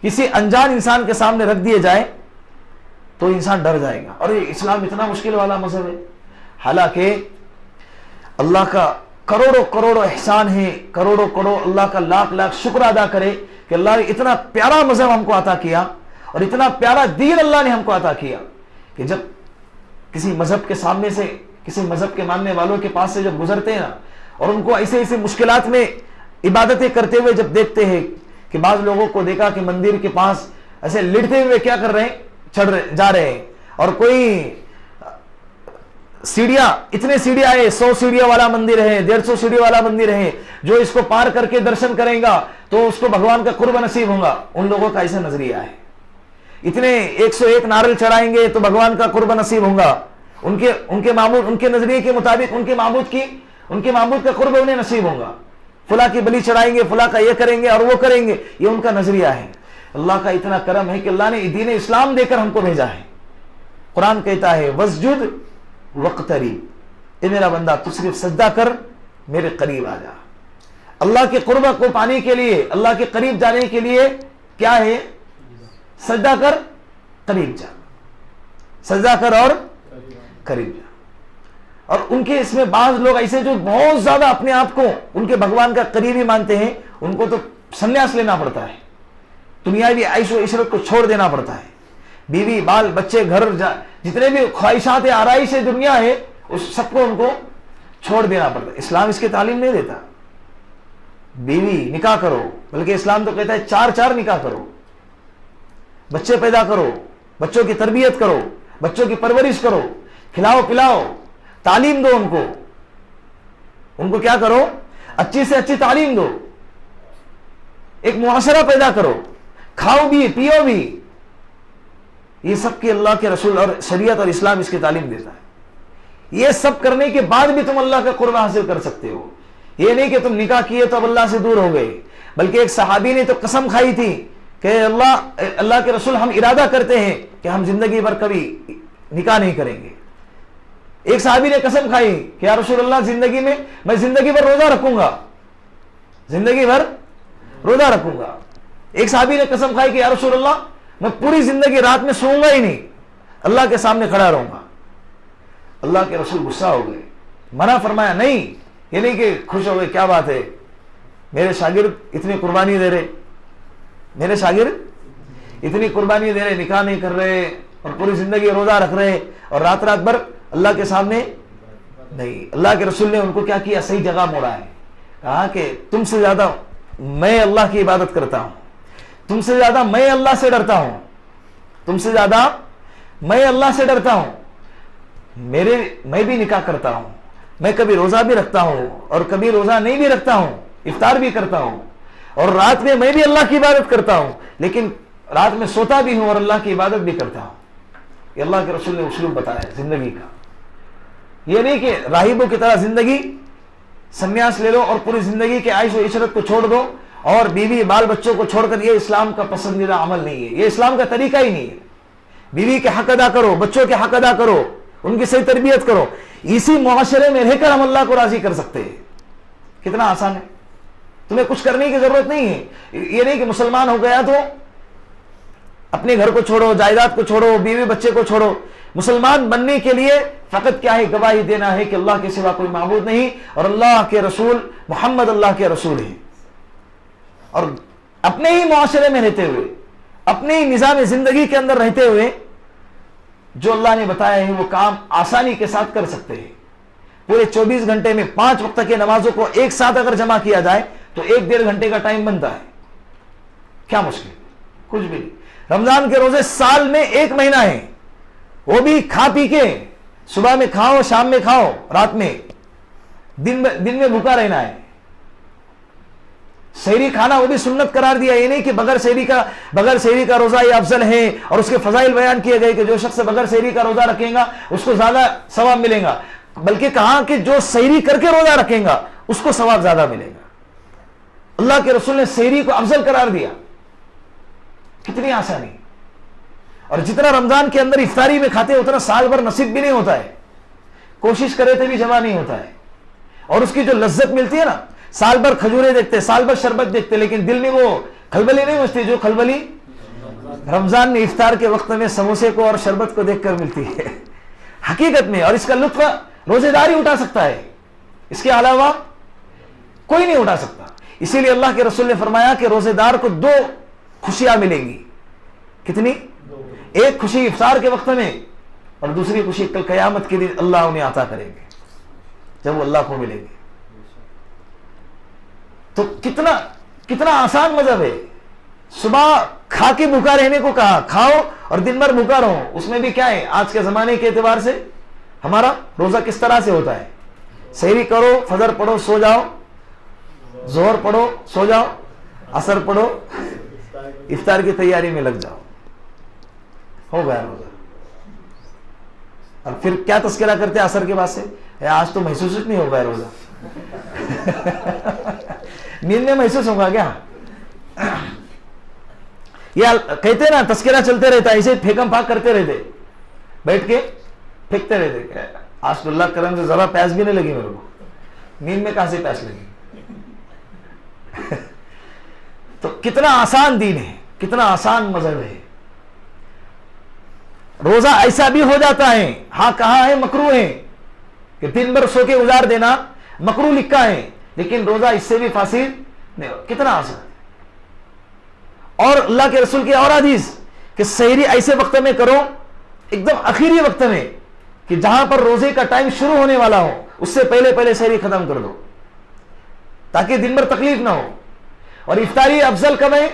کسی انجان انسان کے سامنے رکھ دیے جائیں تو انسان ڈر جائے گا, اور یہ اسلام اتنا مشکل والا مذہب ہے. حالانکہ اللہ کا کروڑوں کروڑوں احسان ہے, کروڑوں کروڑ اللہ کا لاکھ لاکھ شکر ادا کرے کہ اللہ نے اتنا پیارا مذہب ہم کو عطا کیا, اور اتنا پیارا دین اللہ نے ہم کو عطا کیا کہ جب کسی مذہب کے سامنے سے, کسی مذہب کے ماننے والوں کے پاس سے جب گزرتے ہیں نا, اور ان کو ایسے ایسے مشکلات میں عبادتیں کرتے ہوئے جب دیکھتے ہیں کہ بعض لوگوں کو دیکھا کہ مندر کے پاس ایسے لٹتے ہوئے کیا کر رہے ہیں, جا رہے ہیں, اور کوئی سیڑھیاں, اتنے سیڑھیاں ہے, 100 سیڑھیوں والا مندر ہے, 150 سیڑھی والا مندر ہے, جو اس کو پار کر کے درشن کرے گا تو اس کو بھگوان کا قرب نصیب ہوگا. ان لوگوں کا ایسا نظریہ ہے. اتنے 101 ناریل چڑھائیں گے تو بھگوان کا قرب نصیب ہوگا. ان کے معبود, ان کے نظریے کے مطابق ان کے معبود کا قرب انہیں نصیب ہوگا. فلاں کی بلی چڑھائیں گے, فلاں کا یہ کریں گے اور وہ کریں گے, یہ ان کا نظریہ ہے. اللہ کا اتنا کرم ہے کہ اللہ نے دین اسلام دے کر ہم کو بھیجا ہے. قرآن کہتا ہے واسجد واقترب, اے میرا بندہ تو صرف سجدہ کر, میرے قریب آ جا. اللہ کے قرب کو پانے کے لیے, اللہ کے قریب جانے کے لیے کیا ہے؟ سجدہ کر, قریب جا. سجدہ کر اور قریب جا. اور ان کے اس میں بعض لوگ ایسے جو بہت زیادہ اپنے آپ کو ان کے بھگوان کا قریبی مانتے ہیں, ان کو تو سنیاس لینا پڑتا ہے, دنیاوی عیش و عشرت کو چھوڑ دینا پڑتا ہے. بیوی بال بچے گھر جتنے بھی خواہشات آرائش دنیا ہے اس سب کو ان کو چھوڑ دینا پڑتا ہے. اسلام اس کی تعلیم نہیں دیتا بیوی نکاح کرو, بلکہ اسلام تو کہتا ہے 4 نکاح کرو, بچے پیدا کرو, بچوں کی تربیت کرو, بچوں کی پرورش کرو, کھلاؤ پلاؤ, تعلیم دو ان کو کیا کرو؟ اچھی سے اچھی تعلیم دو, ایک معاشرہ پیدا کرو, کھاؤ بھی پیو بھی. یہ سب کی اللہ کے رسول اور شریعت اور اسلام اس کی تعلیم دیتا ہے. یہ سب کرنے کے بعد بھی تم اللہ کا قرب حاصل کر سکتے ہو. یہ نہیں کہ تم نکاح کیے تو اب اللہ سے دور ہو گئے, بلکہ ایک صحابی نے تو قسم کھائی تھی کہ اللہ کے رسول ہم ارادہ کرتے ہیں کہ ہم زندگی بھر کبھی نکاح نہیں کریں گے. ایک صحابی نے قسم کھائی کہ یا رسول اللہ میں زندگی بھر روزہ رکھوں گا, زندگی بھر روزہ رکھوں گا. ایک صحابی نے قسم کھائی کہ یا رسول اللہ میں پوری زندگی رات میں سوؤں گا ہی نہیں, اللہ کے سامنے کھڑا رہوں گا. اللہ کے رسول غصہ ہو گئے, منع فرمایا نہیں, یہ نہیں کہ خوش ہو گئے کیا بات ہے میرے شاگرد اتنی قربانی دے رہے, میرے شاگرد اتنی قربانی دے رہے, نکاح نہیں کر رہے اور پوری زندگی روزہ رکھ رہے اور رات بھر اللہ کے سامنے نہیں. اللہ کے رسول نے ان کو کیا کیا؟ صحیح جگہ موڑا ہے. کہا کہ تم سے زیادہ میں اللہ کی عبادت کرتا ہوں, تم سے زیادہ میں اللہ سے ڈرتا ہوں, تم سے زیادہ میں اللہ سے ڈرتا ہوں. میں بھی نکاح کرتا ہوں, میں کبھی روزہ بھی رکھتا ہوں اور کبھی روزہ نہیں بھی رکھتا ہوں, افطار بھی کرتا ہوں, اور رات میں بھی اللہ کی عبادت کرتا ہوں, لیکن رات میں سوتا بھی ہوں اور اللہ کی عبادت بھی کرتا ہوں. یہ اللہ کے رسول نے اسلوب بتایا ہے زندگی کا. یہ نہیں کہ راہبوں کی طرح زندگی سنیاس لے لو اور پوری زندگی کے عیش و عشرت کو چھوڑ دو اور بیوی بال بچوں کو چھوڑ کر. یہ اسلام کا پسندیدہ عمل نہیں ہے, یہ اسلام کا طریقہ ہی نہیں ہے. بیوی کے حق ادا کرو, بچوں کے حق ادا کرو, ان کی صحیح تربیت کرو. اسی معاشرے میں رہ کر ہم اللہ کو راضی کر سکتے ہیں. کتنا آسان ہے. تمہیں کچھ کرنے کی ضرورت نہیں ہے. یہ نہیں کہ مسلمان ہو گیا تو اپنے گھر کو چھوڑو, جائیداد کو چھوڑو, بیوی بچے کو چھوڑو. مسلمان بننے کے لیے فقط کیا ہے, گواہی دینا ہے کہ اللہ کے سوا کوئی معبود نہیں اور اللہ کے رسول محمد اللہ کے رسول ہیں. اور اپنے ہی معاشرے میں رہتے ہوئے, اپنے ہی نظام زندگی کے اندر رہتے ہوئے جو اللہ نے بتایا ہے وہ کام آسانی کے ساتھ کر سکتے ہیں. پورے 24 گھنٹے میں 5 وقت کی نمازوں کو ایک ساتھ اگر جمع کیا جائے تو 1-1.5 گھنٹے کا ٹائم بنتا ہے. کیا مشکل, کچھ بھی نہیں. رمضان کے روزے سال میں 1 مہینہ ہے, وہ بھی کھا پی کے. صبح میں کھاؤ, شام میں کھاؤ, رات میں, دن میں بھوکا رہنا ہے. سحری کھانا وہ بھی سنت قرار دیا. یہ نہیں کہ بغیر سحری کا روزہ یہ افضل ہے اور اس کے فضائل بیان کیے گئے کہ جو شخص بغیر سحری کا روزہ رکھے گا اس کو زیادہ ثواب ملے گا, بلکہ کہا کہ جو سحری کر کے روزہ رکھے گا اس کو ثواب زیادہ ملے گا. اللہ کے رسول نے سحری کو افضل قرار دیا. کتنی آسانی. اور جتنا رمضان کے اندر افطاری میں کھاتے اتنا سال بھر نصیب بھی نہیں ہوتا ہے, کوشش کرے تو بھی جمع نہیں ہوتا ہے. اور اس کی جو لذت ملتی ہے نا, سال بھر کھجورے دیکھتے, سال بھر شربت دیکھتے, لیکن دل میں وہ کھلبلی نہیں مچتی جو کھلبلی رمضان میں افطار کے وقت میں سموسے کو اور شربت کو دیکھ کر ملتی ہے حقیقت میں. اور اس کا لطف روزے دار ہی اٹھا سکتا ہے, اس کے علاوہ کوئی نہیں اٹھا سکتا. اسی لیے اللہ کے رسول نے فرمایا کہ روزے دار کو 2 خوشیاں ملیں گی. کتنی؟ ایک خوشی افطار کے وقت میں اور دوسری خوشی کل قیامت کے دن اللہ انہیں عطا کریں گے جب وہ اللہ کو ملیں گے. تو کتنا آسان مذہب ہے. صبح کھا کے بھوکا رہنے کو کہا, کھاؤ اور دن بھر بھوکا رہو. اس میں بھی کیا ہے, آج کے زمانے کے اعتبار سے ہمارا روزہ کس طرح سے ہوتا ہے. سحری کرو, فجر پڑھو, سو جاؤ, ظہر پڑھو, سو جاؤ, عصر پڑھو, افطار کی تیاری میں لگ جاؤ, ہو گیا روزہ. اور پھر کیا تذکرہ کرتے ہیں عصر کے بعد سے, آج تو محسوس نہیں ہو گیا روزہ. نیند میں محسوس ہوگا کیا؟ یہ کہتے نا تذکرہ چلتے رہتا ہے, ایسے پھینکم پھاک کرتے رہتے, بیٹھ کے پھینکتے رہتے. آج تو اللہ کرم سے ذرا پیاس بھی نہیں لگی میرے کو. نیند میں کہاں سے پیاس لگی؟ تو کتنا آسان دین ہے, کتنا آسان مذہب ہے. روزہ ایسا بھی ہو جاتا ہے, ہاں کہاں ہے مکروہ ہے کہ دن بھر سو کے گزار دینا, مکروہ لکھا ہے, لیکن روزہ اس سے بھی فاسد نہیں. کتنا آسان ہے. اور اللہ کے رسول کی اور حدیث کہ سحری ایسے وقت میں کرو, ایک دم آخری وقت میں, کہ جہاں پر روزے کا ٹائم شروع ہونے والا ہو اس سے پہلے سحری ختم کر دو تاکہ دن بھر تکلیف نہ ہو. اور افطاری افضل کب ہے؟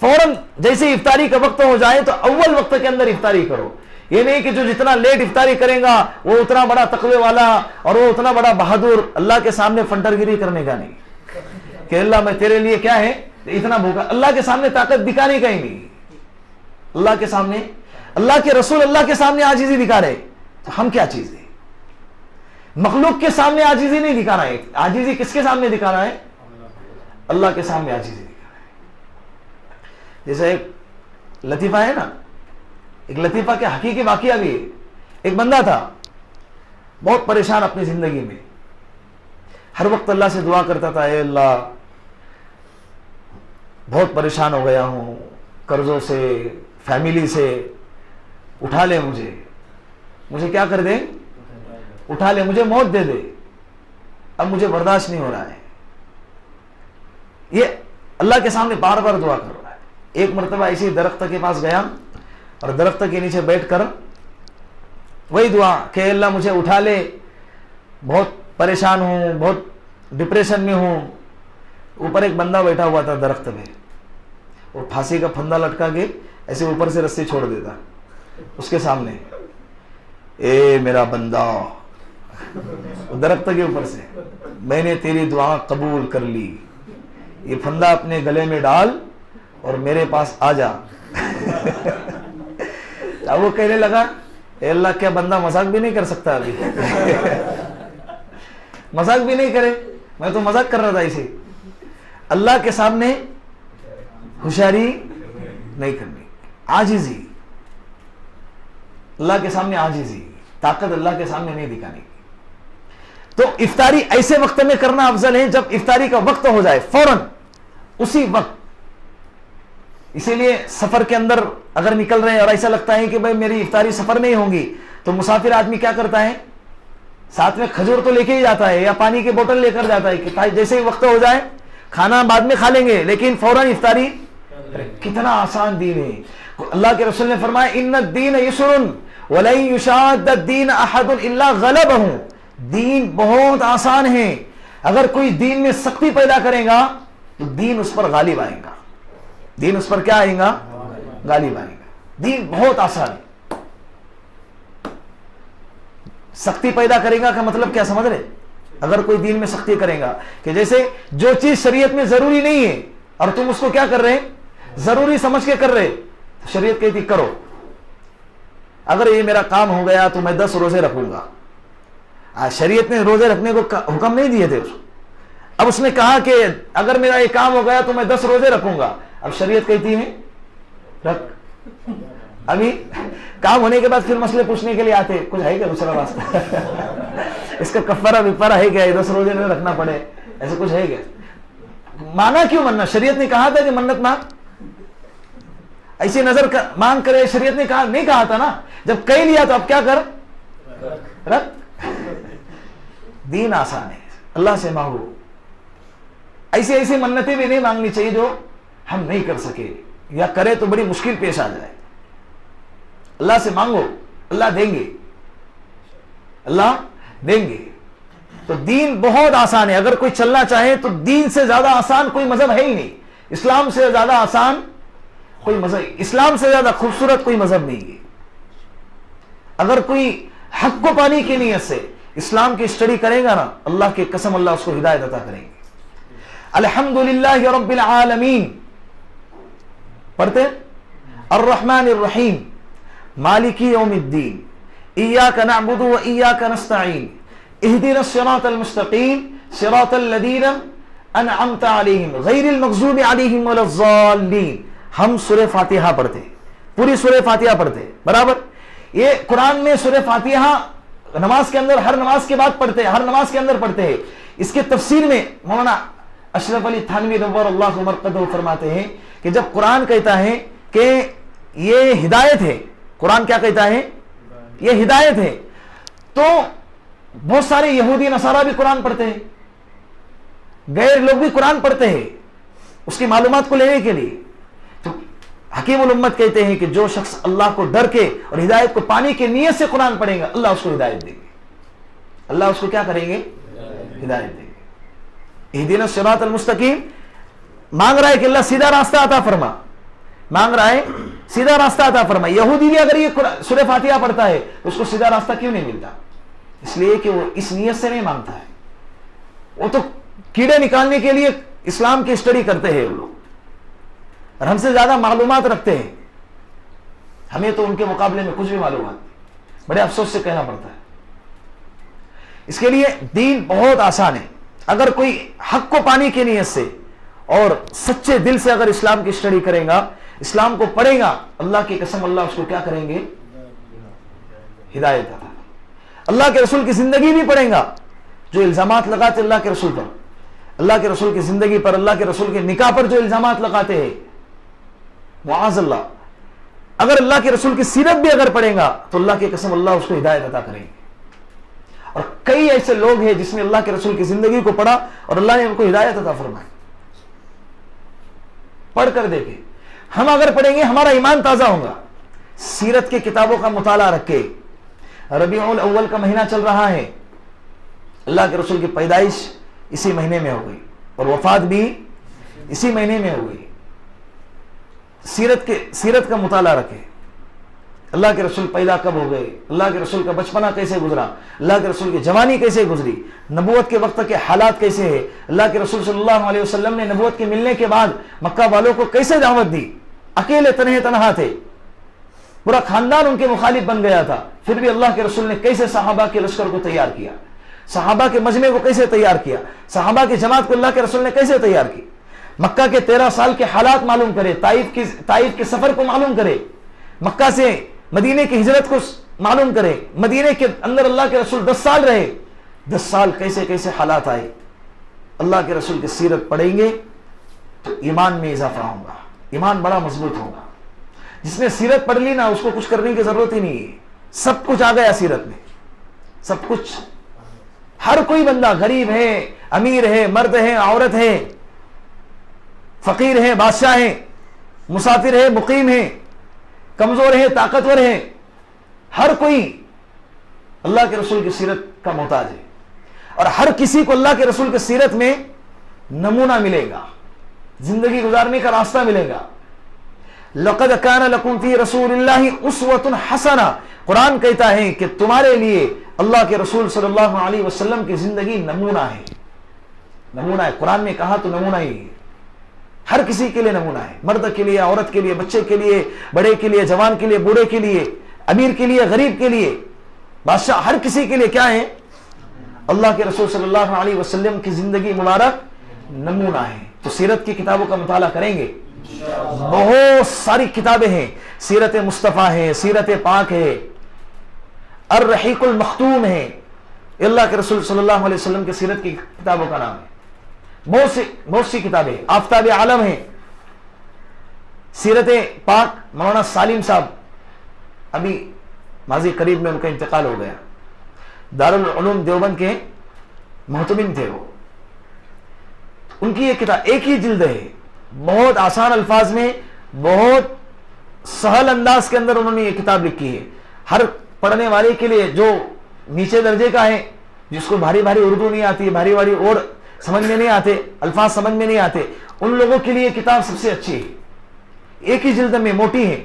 فوراً جیسے افطاری کا وقت ہو جائے تو اول وقت کے اندر افطاری کرو. یہ نہیں کہ جو جتنا لیٹ افطاری کرے گا وہ اتنا بڑا تقوی والا اور وہ اتنا بڑا بہادر. اللہ کے سامنے فنٹر گیری کرنے کا نہیں کہ اللہ میں تیرے لیے کیا ہے اتنا بھوکا. اللہ کے سامنے طاقت دکھانے کا ہی نہیں. اللہ کے سامنے, اللہ کے رسول اللہ کے سامنے عاجزی دکھا رہے تو ہم کیا چیز ہے؟ مخلوق کے سامنے عاجزی نہیں دکھانا ہے. عاجزی کس کے سامنے دکھانا ہے؟ اللہ کے سامنے عاجزی دکھانا ہے. جیسے ایک لطیفہ ہے نا, ایک لطیفہ کے حقیقی واقعہ بھی ہے. ایک بندہ تھا بہت پریشان اپنی زندگی میں, ہر وقت اللہ سے دعا کرتا تھا, اے اللہ بہت پریشان ہو گیا ہوں, قرضوں سے, فیملی سے, اٹھا لے مجھے کیا کر دے, اٹھا لے, مجھے موت دے دے, اب مجھے برداشت نہیں ہو رہا ہے. یہ اللہ کے سامنے بار بار دعا کر رہا ہے. ایک مرتبہ اسی درخت کے پاس گیا اور درخت کے نیچے بیٹھ کر وہی دعا کہ اللہ مجھے اٹھا لے, بہت پریشان ہوں, بہت ڈپریشن میں ہوں. اوپر ایک بندہ بیٹھا ہوا تھا درخت میں, وہ پھانسی کا پھندا لٹکا کے ایسے اوپر سے رسی چھوڑ دیتا اس کے سامنے, اے میرا بندہ درخت کے اوپر سے، میں نے تیری دعا قبول کر لی، یہ پھندا اپنے گلے میں ڈال اور میرے پاس آ جا۔ اب وہ کہنے لگا اے اللہ، کیا بندہ مذاق بھی نہیں کر سکتا ابھی؟ مذاق بھی نہیں کرے، میں تو مذاق کر رہا تھا اسے۔ اللہ کے سامنے ہوشیاری نہیں کرنی، عاجزی، اللہ کے سامنے عاجزی، طاقت اللہ کے سامنے نہیں دکھانی۔ تو افطاری ایسے وقت میں کرنا افضل ہے جب افطاری کا وقت ہو جائے، فوراً اسی وقت۔ اسی لیے سفر کے اندر اگر نکل رہے ہیں اور ایسا لگتا ہے کہ بھائی میری افطاری سفر میں ہی ہوگی، تو مسافر آدمی کیا کرتا ہے، ساتھ میں کھجور تو لے کے ہی جاتا ہے یا پانی کی بوتل لے کر جاتا ہے کہ جیسے ہی وقت ہو جائے کھانا بعد میں کھا لیں گے، لیکن فوراً افطاری۔ کتنا آسان دین ہے۔ اللہ کے رسول نے فرمایا ان الدین یسر ولن یشاد الدین احد الا غلبہ، دین بہت آسان ہے، اگر کوئی دین میں سختی پیدا کرے گا تو دین اس پر غالب آئے گا، دین اس پر کیا آئے گا، غالب آئے گا۔ دین بہت آسان ہے۔ سختی پیدا کرے گا کا مطلب کیا سمجھ رہے؟ اگر کوئی دین میں سختی کرے گا کہ جیسے جو چیز شریعت میں ضروری نہیں ہے اور تم اس کو کیا کر رہے، ضروری سمجھ کے کر رہے، شریعت کہتی کرو۔ اگر یہ میرا کام ہو گیا تو میں 10 روزے رکھوں گا، شریعت نے روزے رکھنے کو حکم نہیں دیے تھے اس کو، اب اس نے کہا کہ اگر میرا یہ کام ہو گیا تو میں 10 روزے رکھوں گا، اب شریعت کہتی ہے رکھ۔ ابھی کام ہونے کے بعد پھر مسئلے پوچھنے کے لیے آتے، کچھ ہے کیا دوسرا راستہ؟ اس کا کفارہ وفارہ ہے کیا، 10 روزے نہیں رکھنا پڑے، ایسا کچھ ہے کیا؟ مانا کیوں مننا؟ شریعت نے کہا تھا کہ منت مانگ، ایسی نظر مانگ کرے، شریعت نے کہا نہیں، کہا تھا نا، جب کہہ لیا تو اب کیا کر، رکھ۔ دین آسان ہے، اللہ سے مانگو۔ ایسی منتیں بھی نہیں مانگنی چاہیے جو ہم نہیں کر سکے، یا کرے تو بڑی مشکل پیش آ جائے۔ اللہ سے مانگو، اللہ دیں گے، اللہ دیں گے۔ تو دین بہت آسان ہے، اگر کوئی چلنا چاہے تو دین سے زیادہ آسان کوئی مذہب ہے ہی نہیں، اسلام سے زیادہ آسان کوئی مذہب، اسلام سے زیادہ خوبصورت کوئی مذہب نہیں ہے۔ اگر کوئی حق کو پانے کی نیت سے اسلام کی اسٹڈی کرے گا نا، اللہ کی قسم اللہ اس کو ہدایت عطا کریں گے۔ الحمدللہ رب العالمین پڑھتے، الرحمن الرحیم مالک یوم الدین ایاک نعبد و ایاک نستعین اہدنا الصراط المستقیم صراط الذین انعمت علیہم غیر المغضوب علیہم ولا الضالین۔ ہم سورہ فاتحہ پڑھتے، پوری سورہ فاتحہ پڑھتے برابر۔ یہ قرآن میں سورہ فاتحہ نماز کے اندر، ہر نماز کے بعد پڑھتے ہیں، ہر نماز کے اندر پڑھتے ہیں۔ اس کے تفسیر میں مولانا اشرف علی تھانوی نور اللہ مرقدہ فرماتے ہیں کہ جب قرآن کہتا ہے کہ یہ ہدایت ہے، قرآن کیا کہتا ہے، یہ ہدایت ہے، تو بہت سارے یہودی نصارہ بھی قرآن پڑھتے ہیں، غیر لوگ بھی قرآن پڑھتے ہیں اس کی معلومات کو لینے کے لیے۔ تو حکیم الامت کہتے ہیں کہ جو شخص اللہ کو ڈر کے اور ہدایت کو پانے کی نیت سے قرآن پڑھیں گا، اللہ اس کو ہدایت دیں گے، اللہ اس کو کیا کریں گے، ہدایت دیں گے۔ اہدنا الصراط المستقیم مانگ رہا ہے کہ اللہ سیدھا راستہ عطا فرما، مانگ رہا ہے سیدھا راستہ عطا فرما۔ یہودی بھی اگر یہ سورہ فاتحہ پڑھتا ہے تو اس کو سیدھا راستہ کیوں نہیں ملتا؟ اس لیے کہ وہ اس نیت سے نہیں مانگتا ہے، وہ تو کیڑے نکالنے کے لیے اسلام کی اسٹڈی کرتے ہیں وہ لوگ، اور ہم سے زیادہ معلومات رکھتے ہیں، ہمیں تو ان کے مقابلے میں کچھ بھی معلومات نہیں، بڑے افسوس سے کہنا پڑتا ہے۔ اس کے لیے دین بہت آسان ہے، اگر کوئی حق کو پانے کی نیت سے اور سچے دل سے اگر اسلام کی اسٹڈی کرے گا، اسلام کو پڑھے گا، اللہ کی قسم اللہ اس کو کیا کریں گے، ہدایت عطا۔ اللہ کے رسول کی زندگی بھی پڑھیں گا، جو الزامات لگاتے اللہ کے رسول پر، اللہ کے رسول کی زندگی پر، اللہ کے رسول کے نکاح پر جو الزامات لگاتے ہیں، معاذ اللہ، اگر اللہ کے رسول کی سیرت بھی اگر پڑھیں گا تو اللہ کی قسم اللہ اس کو ہدایت عطا کریں گے۔ اور کئی ایسے لوگ ہیں جس نے اللہ کے رسول کی زندگی کو پڑھا اور اللہ نے ان کو ہدایت عطا فرمائی۔ پڑھ کر دیکھیں، ہم اگر پڑھیں گے ہمارا ایمان تازہ ہوگا۔ سیرت کی کتابوں کا مطالعہ رکھے، ربیع الاول کا مہینہ چل رہا ہے، اللہ کے رسول کی پیدائش اسی مہینے میں ہو گئی اور وفات بھی اسی مہینے میں ہو گئی۔ سیرت کا مطالعہ رکھے، اللہ کے رسول پیدا کب ہو گئے, اللہ کے رسول کا بچپنا کیسے گزرا, اللہ کے رسول کی جوانی کیسے گزری, نبوت کے وقت کے حالات کیسے ہیں, اللہ کے رسول صلی اللہ علیہ وسلم نے نبوت کے ملنے کے بعد مکہ والوں کو کیسے دعوت دی, اکیلے تنہا تھے, پورا خاندان ان کے مخالف بن گیا تھا, پھر بھی اللہ کے رسول نے کیسے صحابہ کے لشکر کو تیار کیا, صحابہ کے مجمع کو کیسے تیار کیا, صحابہ کی جماعت کو اللہ کے رسول نے کیسے تیار کی. مکہ کے 13 سال کے حالات معلوم کرے, طائف کے سفر کو معلوم کرے, مکہ سے مدینے کی ہجرت کو معلوم کرے, مدینے کے اندر اللہ کے رسول 10 سال رہے, 10 سال کیسے کیسے حالات آئے. اللہ کے رسول کی سیرت پڑھیں گے تو ایمان میں اضافہ ہوگا, ایمان بڑا مضبوط ہوگا. جس نے سیرت پڑھ لی نا اس کو کچھ کرنے کی ضرورت ہی نہیں ہے, سب کچھ آ گیا سیرت میں, سب کچھ. ہر کوئی بندہ غریب ہے, امیر ہے, مرد ہے, عورت ہے, فقیر ہے, بادشاہ ہے, مسافر ہے, مقیم ہے, کمزور ہے, طاقتور ہے, ہر کوئی اللہ کے رسول کی سیرت کا محتاج ہے. اور ہر کسی کو اللہ کے رسول کی سیرت میں نمونہ ملے گا, زندگی گزارنے کا راستہ ملے گا. لقد کان لکم فی رسول اللہ اسوۃ حسنہ, قرآن کہتا ہے کہ تمہارے لیے اللہ کے رسول صلی اللہ علیہ وسلم کی زندگی نمونہ ہے, نمونہ ہے. قرآن میں کہا تو نمونہ ہی ہے, ہر کسی کے لیے نمونہ ہے, مرد کے لیے, عورت کے لیے, بچے کے لیے, بڑے کے لیے, جوان کے لیے, بوڑھے کے لیے, امیر کے لیے, غریب کے لیے, بادشاہ, ہر کسی کے لیے کیا ہے, اللہ کے رسول صلی اللہ علیہ وسلم کی زندگی مبارک نمونہ ہے. تو سیرت کی کتابوں کا مطالعہ کریں گے, بہت ساری کتابیں ہیں, سیرت مصطفیٰ ہے, سیرت پاک ہے, الرحیق المختوم ہے, اللہ کے رسول صلی اللہ علیہ وسلم کی سیرت کی کتابوں کا نام ہے. بہت سی کتابیں, آفتاب عالم ہیں, سیرت پاک. مولانا سالم صاحب ابھی ماضی قریب میں ان کا انتقال ہو گیا, دارالعلوم دیوبند کے محتمم تھے وہ. ان کی یہ کتاب ایک ہی جلد ہے, بہت آسان الفاظ میں, بہت سہل انداز کے اندر انہوں نے یہ کتاب لکھی ہے. ہر پڑھنے والے کے لیے جو نیچے درجے کا ہے, جس کو بھاری اردو نہیں آتی, بھاری اور سمجھ میں نہیں آتے, الفاظ سمجھ میں نہیں آتے, ان لوگوں کے لیے کتاب سب سے اچھی ہے. ایک ہی جلد میں موٹی ہے,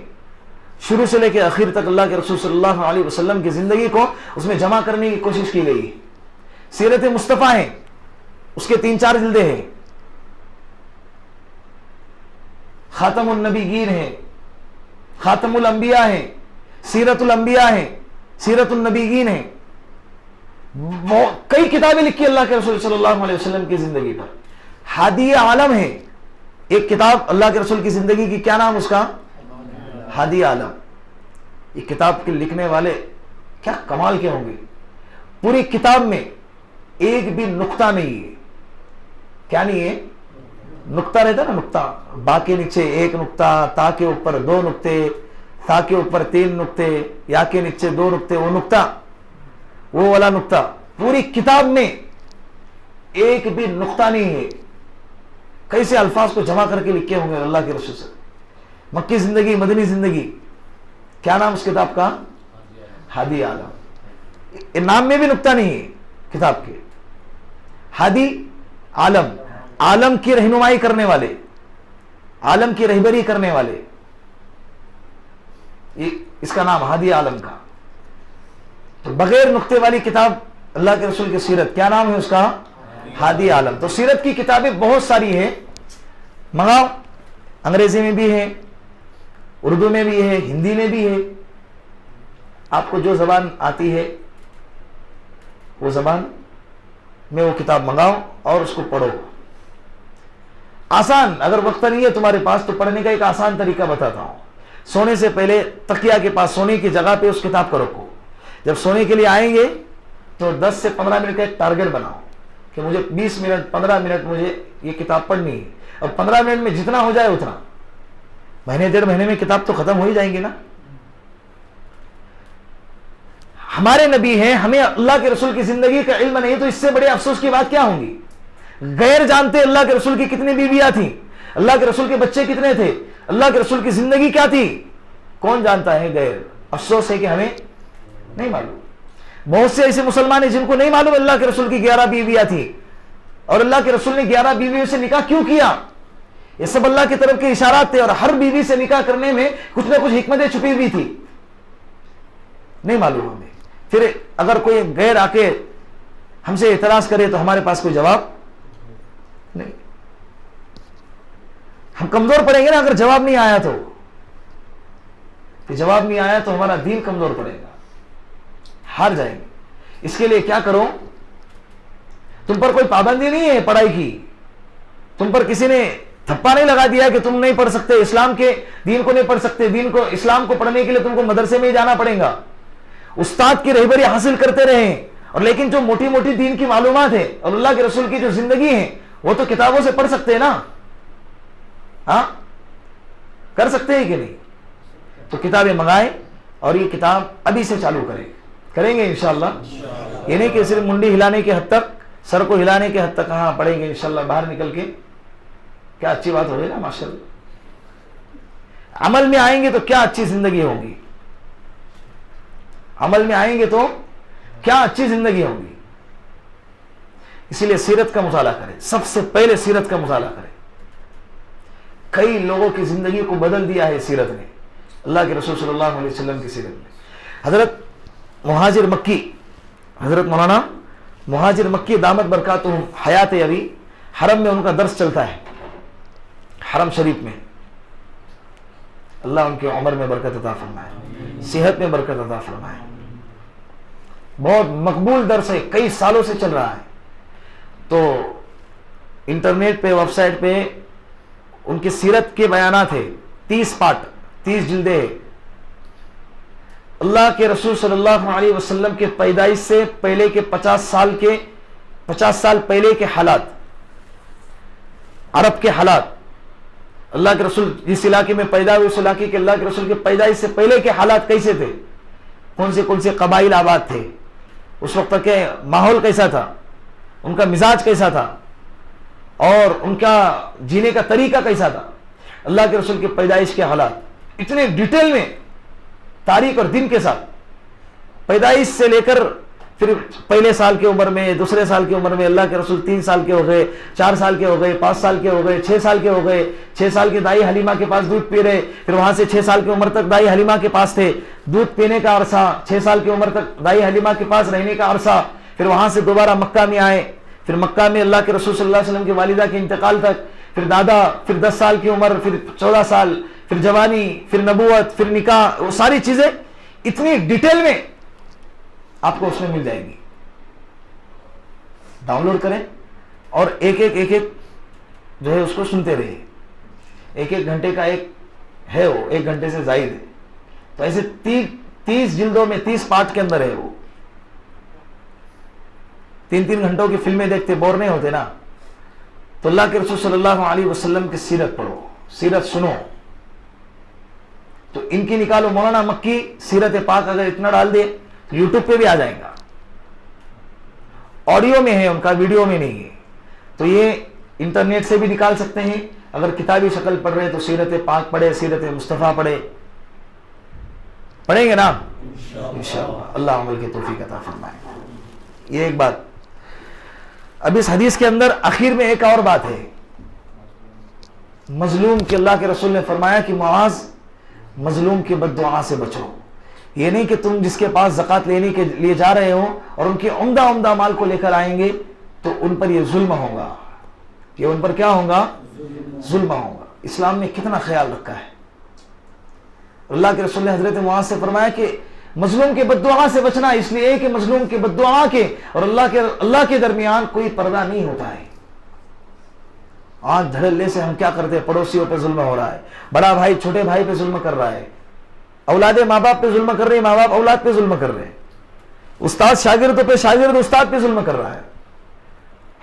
شروع سے لے کے آخر تک اللہ کے رسول صلی اللہ علیہ وسلم کی زندگی کو اس میں جمع کرنے کی کوشش کی گئی ہے. سیرت مصطفیٰ ہے, اس کے 3-4 جلدیں ہیں. خاتم النبیین ہے, خاتم الانبیاء ہے, سیرت الانبیاء ہے, سیرت النبیین ہے. کئی کتابیں لکھی اللہ کے رسول صلی اللہ علیہ وسلم کی زندگی پر. ہادی عالم ہے ایک کتاب اللہ کے رسول کی زندگی کی, کیا نام اس کا, ہادی عالم. یہ کتاب کے لکھنے والے کیا کمال کے ہوں گے. پوری کتاب میں ایک بھی نقطہ نہیں ہے. کیا نہیں ہے, نقطہ رہتا نا, نقطہ, با کے نیچے 1 نقطہ, تا کے اوپر 2 نقطے, تا کے اوپر 3 نقطے, یا کے نیچے 2 نقطے, وہ نقطہ, وہ والا نقطہ. پوری کتاب میں ایک بھی نقطہ نہیں ہے. کیسے الفاظ کو جمع کر کے لکھے ہوں گے اللہ کے رسول سے. مکی زندگی, مدنی زندگی, کیا نام اس کتاب کا, ہادی عالم. نام میں بھی نقطہ نہیں ہے کتاب کے. ہادی عالم, عالم کی رہنمائی کرنے والے, عالم کی رہبری کرنے والے, اس کا نام ہادی عالم کا. تو بغیر نقطے والی کتاب اللہ کے رسول کی سیرت, کیا نام ہے اس کا, ہادی عالم. تو سیرت کی کتابیں بہت ساری ہیں, منگاؤ. انگریزی میں بھی ہے, اردو میں بھی ہے, ہندی میں بھی ہے. آپ کو جو زبان آتی ہے وہ زبان میں وہ کتاب منگاؤ اور اس کو پڑھو. آسان, اگر وقت نہیں ہے تمہارے پاس تو پڑھنے کا ایک آسان طریقہ بتاتا ہوں. سونے سے پہلے تکیہ کے پاس, سونے کی جگہ پہ اس کتاب کو رکھو. جب سونے کے لیے آئیں گے تو 10 سے 15 منٹ کا ایک ٹارگٹ بناؤ کہ مجھے 20 منٹ 15 منٹ مجھے یہ کتاب پڑھنی ہے. اور 15 منٹ میں جتنا ہو جائے اتنا. مہینے 1.5 مہینے میں کتاب تو ختم ہو ہی جائیں گی نا. ہمارے نبی ہیں, ہمیں اللہ کے رسول کی زندگی کا علم نہیں, تو اس سے بڑے افسوس کی بات کیا ہوں گی. غیر جانتے اللہ کے رسول کی کتنی بیویاں تھیں, اللہ کے رسول کے بچے کتنے تھے, اللہ کے رسول کی زندگی کیا تھی, کون جانتا ہے غیر. افسوس ہے کہ ہمیں نہیں معلوم. بہت سے ایسے مسلمان ہیں جن کو نہیں معلوم اللہ کے رسول کی 11 بیویاں تھی, اور اللہ کے رسول نے 11 بیویوں سے نکاح کیوں کیا. یہ سب اللہ کی طرف کے اشارات تھے, اور ہر بیوی سے نکاح کرنے میں کچھ نہ کچھ حکمتیں چھپی ہوئی تھی. نہیں معلوم ہمیں. پھر اگر کوئی غیر آ کے ہم سے اعتراض کرے تو ہمارے پاس کوئی جواب نہیں. ہم کمزور پڑیں گے نا اگر جواب نہیں آیا تو. جواب نہیں آیا تو ہمارا دین کمزور پڑے گا, ہار جائیں گے. اس کے لیے کیا کرو, تم پر کوئی پابندی نہیں ہے پڑھائی کی, تم پر کسی نے تھپا نہیں لگا دیا کہ تم نہیں پڑھ سکتے, اسلام کے دین کو نہیں پڑھ سکتے. دین کو, اسلام کو پڑھنے کے لیے تم کو مدرسے میں ہی جانا پڑے گا, استاد کی رہبری حاصل کرتے رہیں. اور لیکن جو موٹی موٹی دین کی معلومات ہے اور اللہ کے رسول کی جو زندگی ہے وہ تو کتابوں سے پڑھ سکتے ہیں نا. ہاں کر سکتے ہیں کہ نہیں؟ تو کتابیں منگائیں اور یہ کتاب ابھی سے چالو کریں گے انشاءاللہ. یہ نہیں کہ صرف منڈی ہلانے کے حد تک, سر کو ہلانے کے حد تک ہاں پڑھیں گے انشاءاللہ باہر نکل کے. کیا اچھی بات ہوگی نا ماشاءاللہ. عمل میں آئیں گے تو کیا اچھی زندگی ہوگی, عمل میں آئیں گے تو کیا اچھی زندگی ہوگی. اسی لیے سیرت کا مطالعہ کریں, سب سے پہلے سیرت کا مطالعہ کریں. کئی لوگوں کی زندگی کو بدل دیا ہے سیرت نے, اللہ کے رسول صلی اللہ علیہ وسلم کی سیرت میں. حضرت مہاجر مکی, حضرت مولانا مہاجر مکی دامت برکاتہم حیات ابھی, حرم میں ان کا درس چلتا ہے, حرم شریف میں. اللہ ان کے عمر میں برکت عطا فرمائے, صحت میں برکت عطا فرمائے. بہت مقبول درس ہے, کئی سالوں سے چل رہا ہے. تو انٹرنیٹ پہ, ویب سائٹ پہ ان کی سیرت کے بیانات ہے, 30 پارٹ, 30 جلدیں ہیں. اللہ کے رسول صلی اللہ علیہ وسلم کے پیدائش سے پہلے کے 50 سال پہلے کے حالات, عرب کے حالات, اللہ کے رسول جس علاقے میں پیدا ہوئے اس علاقے کے اللہ کے رسول کے پیدائش سے پہلے کے حالات کیسے تھے, کون سے قبائل آباد تھے, اس وقت کے ماحول کیسا تھا, ان کا مزاج کیسا تھا, اور ان کا جینے کا طریقہ کیسا تھا, اللہ کے رسول کے پیدائش کے حالات اتنے ڈیٹیل میں, تاریخ اور دن کے ساتھ, پیدائش سے لے کر پھر پہلے سال کی عمر میں, دوسرے سال کی عمر میں اللہ کے رسول 3 سال کے ہو گئے, 4 سال کے ہو گئے, 5 سال کے ہو گئے, 6 سال کے ہو گئے, 6 سال کے دائی حلیمہ کے پاس دودھ پی رہے, پھر وہاں سے 6 سال کی عمر تک دائی حلیمہ کے پاس تھے, دودھ پینے کا عرصہ, 6 سال کی عمر تک دائی حلیمہ کے پاس رہنے کا عرصہ, پھر وہاں سے دوبارہ مکہ میں آئے, پھر مکہ میں اللہ کے رسول صلی اللہ علیہ وسلم کی والدہ کے انتقال تک, پھر دادا, پھر 10 سال کی عمر, پھر 14 سال, پھر جوانی, پھر نبوت, پھر نکاح, وہ ساری چیزیں اتنی ڈیٹیل میں آپ کو اس میں مل جائے گی. ڈاؤن لوڈ کریں اور ایک ایک جو ہے اس کو سنتے رہیے. 1 گھنٹے کا ایک ہے, وہ 1 گھنٹے سے زائد ہے. تو ایسے 30 جلدوں میں 30 پارٹ کے اندر ہے وہ. 3 گھنٹوں کی فلمیں دیکھتے بور نہیں ہوتے نا. تو اللہ کے رسول صلی اللہ علیہ وسلم کی سیرت پڑھو, سیرت سنو. تو ان کی نکالو, مولانا مکی سیرت پاک اگر اتنا ڈال دے تو یوٹیوب پہ بھی آ جائے گا, آڈیو میں ہے ان کا, ویڈیو میں نہیں ہے. تو یہ انٹرنیٹ سے بھی نکال سکتے ہیں. اگر کتابی شکل پڑھ رہے تو سیرت پاک پڑھے, سیرت مصطفیٰ پڑھے. پڑھیں گے نا انشاءاللہ, اللہ عمل کی توفیق عطا فرمائے. یہ ایک بات. اب اس حدیث کے اندر اخیر میں ایک اور بات ہے, مظلوم کے اللہ کے رسول نے فرمایا کہ معاذ مظلوم کی بد دعا سے بچو. یہ نہیں کہ تم جس کے پاس زکوٰۃ لینے کے لیے جا رہے ہو اور ان کے عمدہ مال کو لے کر آئیں گے تو ان پر یہ ظلم ہوگا, یہ ان پر کیا ہوگا, ظلم ہوگا. اسلام نے کتنا خیال رکھا ہے. اللہ کے رسول نے حضرت معاذ سے فرمایا کہ مظلوم کے بد دعا سے بچنا, اس لیے کہ مظلوم کے بد دعا کے اور اللہ کے درمیان کوئی پردہ نہیں ہوتا ہے. آنکھ دھڑلنے سے ہم کیا کرتے ہیں, پڑوسیوں پہ ظلم ہو رہا ہے, بڑا بھائی چھوٹے بھائی پہ ظلم کر رہا ہے, اولاد ماں باپ پہ ظلم کر رہے ہیں, ماں باپ اولاد پہ ظلم کر رہے ہیں, استاد شاگردوں پہ, شاگرد استاد پہ ظلم کر رہا ہے,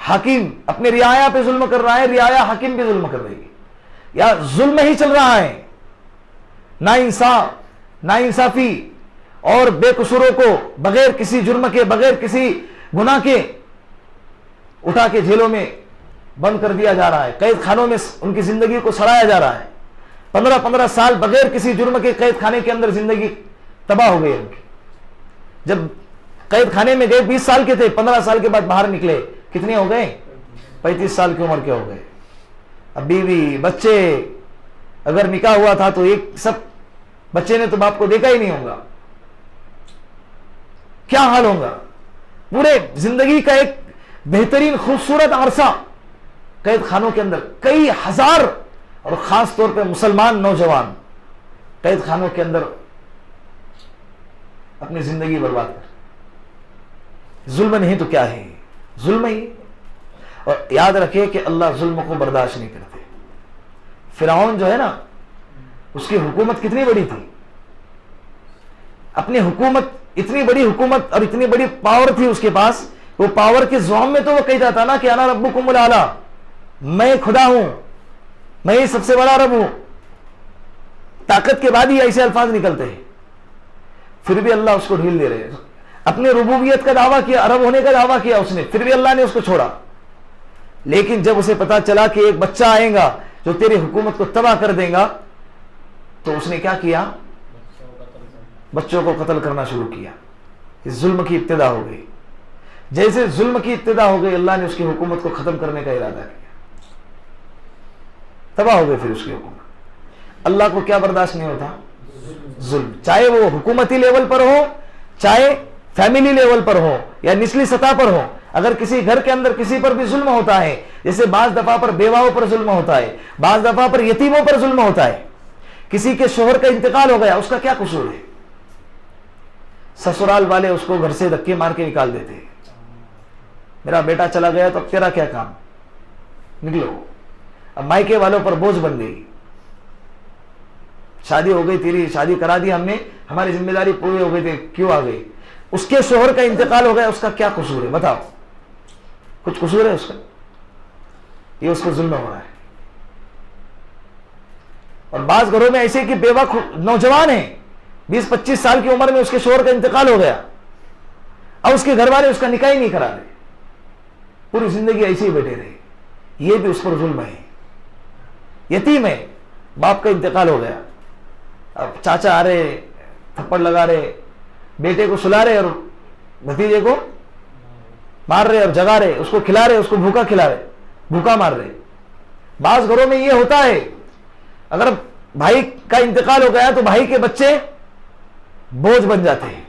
حاکم اپنے رعایا پہ ظلم کر رہا ہے, رعایا حاکم پہ ظلم کر رہی ہے, یا ظلم ہی چل رہا ہے. ناانصافی اور بے قصوروں کو بغیر کسی جرم کے, بغیر کسی گناہ کے اٹھا کے جیلوں میں بند کر دیا جا رہا ہے, قید خانوں میں ان کی زندگی کو سڑایا جا رہا ہے. 15 سال بغیر کسی جرم کے قید خانے کے اندر زندگی تباہ ہو گئی ان کی. جب قید خانے میں گئے 20 سال کے تھے, 15 سال کے بعد باہر نکلے, کتنے ہو گئے, 35 سال کی عمر کے ہو گئے. اب بیوی بچے, اگر نکاح ہوا تھا تو ایک سب بچے نے تو باپ کو دیکھا ہی نہیں ہوگا. کیا حال ہوگا. پورے زندگی کا ایک بہترین خوبصورت عرصہ قید خانوں کے اندر، کئی ہزار، اور خاص طور پہ مسلمان نوجوان قید خانوں کے اندر اپنی زندگی برباد کر. ظلم نہیں تو کیا ہے، ظلم ہی. اور یاد رکھے کہ اللہ ظلم کو برداشت نہیں کرتے. فرعون جو ہے نا، اس کی حکومت کتنی بڑی تھی، اپنی حکومت، اتنی بڑی حکومت اور اتنی بڑی پاور تھی اس کے پاس. وہ پاور کے زوم میں تو وہ کہتا تھا نا کہ انا ربکم الاعلی، میں خدا ہوں، میں ہی سب سے بڑا رب ہوں. طاقت کے بعد ہی ایسے الفاظ نکلتے ہیں. پھر بھی اللہ اس کو ڈھیل دے رہے. اپنے ربوبیت کا دعویٰ کیا، رب ہونے کا دعویٰ کیا اس نے، پھر بھی اللہ نے اس کو چھوڑا. لیکن جب اسے پتا چلا کہ ایک بچہ آئے گا جو تیری حکومت کو تباہ کر دے گا، تو اس نے کیا کیا؟ بچوں کو قتل کرنا شروع کیا. اس ظلم کی ابتدا ہو گئی. جیسے ظلم کی ابتدا ہو گئی، اللہ نے اس کی حکومت کو ختم کرنے کا ارادہ کیا. تباہ ہو گئی پھر اس کی حکومت. اللہ کو کیا برداشت نہیں ہوتا؟ ظلم. چاہے وہ حکومتی لیول پر ہو، چاہے فیملی لیول پر ہو، یا نچلی سطح پر ہو. اگر کسی گھر کے اندر کسی پر بھی ظلم ہوتا ہے، جیسے بعض دفعہ پر بیواؤں پر ظلم ہوتا ہے، بعض دفعہ پر یتیموں پر ظلم ہوتا ہے. کسی کے شوہر کا انتقال ہو گیا، اس کا کیا قصور ہے؟ سسرال والے اس کو گھر سے دھکے مار کے نکال دیتے. میرا بیٹا چلا گیا تو اب تیرا کیا کام، نکلو. اب مائکے والوں پر بوجھ بن گئی. شادی ہو گئی تیری، شادی کرا دی ہم نے، ہماری ذمہ داری پوری ہو گئی تھی، کیوں آ گئی؟ اس کے شوہر کا انتقال ہو گیا، اس کا کیا قصور ہے؟ بتاؤ، کچھ قصور ہے اس کا؟ یہ اس کو ظلم ہو رہا ہے. اور بعض گھروں میں ایسے کہ بیوہ نوجوان ہیں، 20-25 سال کی عمر میں اس کے شوہر کا انتقال ہو گیا، اب اس کے گھر والے اس کا نکاح ہی نہیں کرا رہے، پوری زندگی ایسے ہی بیٹھے رہے. یہ بھی اس پر ظلم ہے. یتیم ہے، باپ کا انتقال ہو گیا، اب چاچا آ رہے، تھپڑ لگا رہے، بیٹے کو سلا رہے اور بھتیجے کو مار رہے اور جگا رہے، اس کو کھلا رہے، اس کو بھوکا کھلا رہے، بھوکا مار رہے. بعض گھروں میں یہ ہوتا ہے، اگر بھائی کا انتقال ہو گیا تو بھائی کے بچے بوجھ بن جاتے ہیں.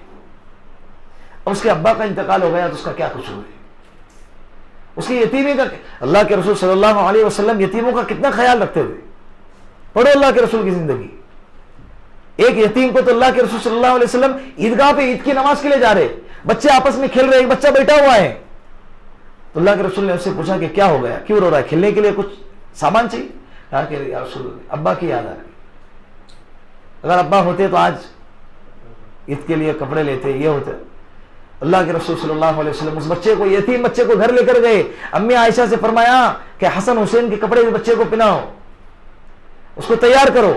اب اس کے ابا کا انتقال ہو گیا تو اس کا کیا قصور ہے؟ اس کی یتیمی کا. اللہ کے رسول صلی اللہ علیہ وسلم یتیموں کا کتنا خیال رکھتے تھے. پڑھو اللہ کے رسول کی زندگی. ایک یتیم کو تو اللہ کے رسول صلی اللہ علیہ وسلم عیدگاہ پہ عید کی نماز کے لیے جا رہے، بچے آپس میں کھیل رہے، ایک بچہ بیٹھا ہوا ہے، تو اللہ کے رسول نے اس سے پوچھا کہ کیا ہو گیا، کیوں رو رہا ہے؟ کھیلنے کے لیے کچھ سامان چاہیے. کہا کہ یا رسول اللہ، ابا کی یاد آ رہی. اگر ابا ہوتے تو آج عید کے لیے کپڑے لیتے، یہ ہوتے. اللہ کے رسول صلی اللہ علیہ وسلم اس بچے کو، یتیم بچے کو گھر لے کر گئے. امی عائشہ سے فرمایا کہ حسن حسین کے کپڑے بچے کو پہناؤ، اس کو تیار کرو.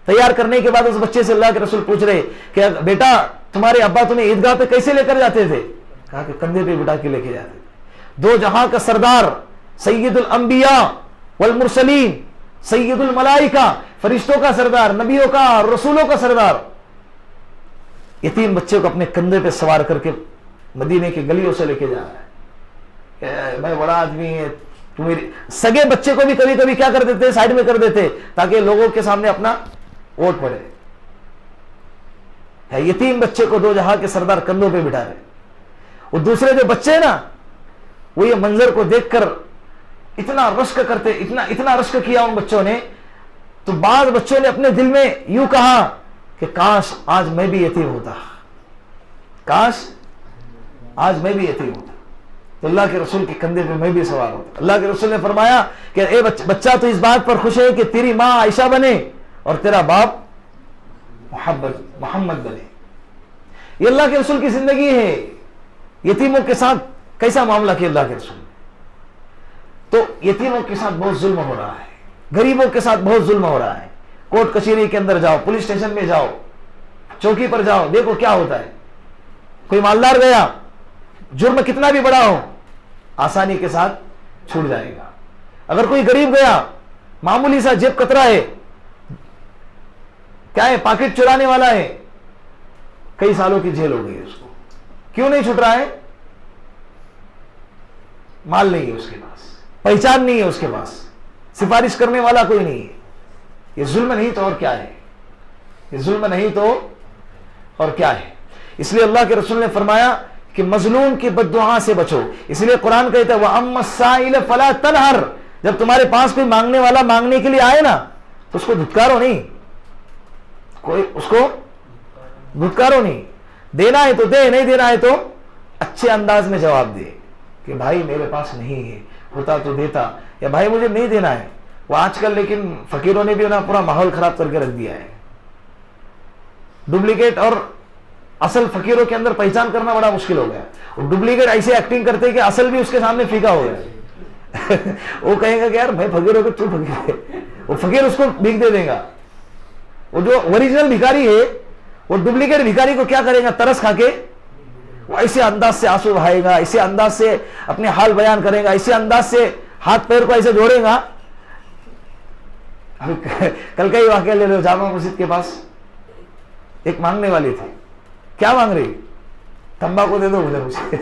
تیار کرنے کے بعد اس بچے سے اللہ کے رسول پوچھ رہے کہ بیٹا تمہارے ابا تمہیں عیدگاہ پہ کیسے لے کر جاتے تھے؟ کہا کہ کندھے پہ بٹھا کے لے کے جاتے تھے. دو جہاں کا سردار، سید الانبیاء والمرسلین، سید الملائکہ، فرشتوں کا سردار، نبیوں کا، رسولوں کا سردار، یتیم بچے کو اپنے کندھے پہ سوار کر کے مدینے کی گلیوں سے لے کے جا رہا ہے. میں بڑا آدمی ہے، میری سگے بچے کو بھی کبھی کبھی کیا کر دیتے، سائڈ میں کر دیتے تاکہ لوگوں کے سامنے اپنا ووٹ پڑے. یتیم بچے کو دو جہاں کے سردار کندھوں پہ بٹھا رہے. وہ دوسرے جو بچے ہیں نا، وہ یہ منظر کو دیکھ کر اتنا رشک کرتے، اتنا رشک کیا ان بچوں نے. تو بعض بچوں نے اپنے دل میں یوں کہا کہ کاش آج میں بھی یتیم ہوتا، کاش آج میں بھی یتیم ہوتا، تو اللہ کے رسول کے کندھے پہ میں بھی سوار ہوتا. اللہ کے رسول نے فرمایا کہ اے بچہ تو اس بات پر خوش ہے کہ تیری ماں عائشہ بنے اور تیرا باپ محمد بنے. یہ اللہ کے رسول کی زندگی ہے. یتیموں کے ساتھ کیسا معاملہ کیا اللہ کے رسول نے. تو یتیموں کے ساتھ بہت ظلم ہو رہا ہے، غریبوں کے ساتھ بہت ظلم ہو رہا ہے. کورٹ کچہری کے اندر جاؤ، پولیس اسٹیشن میں جاؤ، چوکی پر جاؤ، دیکھو کیا ہوتا ہے. کوئی مالدار گیا، جرم کتنا بھی بڑا ہو آسانی کے ساتھ چھوٹ جائے گا. اگر کوئی غریب گیا، معمولی سا جیب کترا ہے، کیا ہے، پاکٹ چرانے والا ہے، کئی سالوں کی جیل ہو گئی ہے اس کو. کیوں نہیں چھوٹ رہا ہے؟ مال نہیں ہے اس کے پاس، پہچان نہیں ہے اس کے پاس، سفارش کرنے والا کوئی نہیں ہے. یہ ظلم نہیں تو اور کیا ہے؟ یہ ظلم نہیں تو اور کیا ہے؟ اس لیے اللہ کے رسول نے فرمایا کہ مظلوم کی بد دعا سے بچو. اس لیے قرآن کہتا ہے وَأَمَّا السَّائِلَ فَلَا تَنْهَرْ, جب تمہارے پاس کوئی مانگنے والا مانگنے کے لیے آئے نا تو اس کو دھتکارو نہیں, کوئی اس کو دھتکارو نہیں. دینا ہے تو دے, نہیں دینا ہے تو اچھے انداز میں جواب دے کہ بھائی میرے پاس نہیں ہے, ہوتا تو دیتا, یا بھائی مجھے نہیں دینا ہے. وہ آج کل لیکن فقیروں نے بھی نا پورا ماحول خراب کر کے رکھ دیا ہے. ڈپلیکیٹ اور اصل فقیروں کے اندر پہچان کرنا بڑا مشکل ہو گیا. اور ڈپلیکیٹ ایسے ایکٹنگ کرتے ہیں کہ اصل بھی اس کے سامنے پھیکا ہو گیا. وہ کہے گا کہ یار بھائی فقیر ہو کے تو فقیر ہے, وہ فقیر اس کو بھیک دے دے گا. وہ جو اوریجنل بھکاری ہے وہ ڈپلیکیٹ بھکاری کو کیا کرے گا, ترس کھا کے وہ ایسے انداز سے آنسو بہائے گا, ایسے انداز سے اپنے حال بیان کرے گا, ایسے انداز سے ہاتھ پیر کو ایسے جوڑے گا. کل کا ہی واقعہ لے لو, جامع مسجد کے پاس ایک مانگنے والی تھی. کیا مانگ رہی؟ تمباکو دے دو بولے مجھے.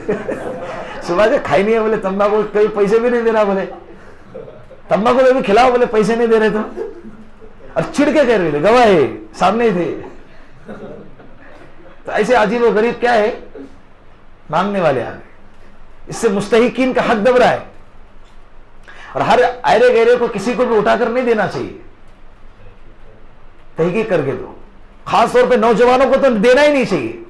صبح سے کھائی نہیں ہے بولے, تمباکو کئی پیسے بھی نہیں دے رہا بولے, تمباکو دے بھی کھلاؤ بولے پیسے نہیں دے رہے تو. اور چھڑ کے کہہ رہے تھے, گواہ ہے سامنے ہی تھے. تو ایسے عجیب و غریب کیا ہے, مانگنے والے آ گئے. اس سے مستحقین کا حق دب رہا ہے. اور ہر ایرے گہرے کو کسی کو بھی اٹھا کر نہیں دینا چاہیے, تحقیق کر کے دو. خاص طور پہ نوجوانوں کو تو دینا ہی نہیں چاہیے.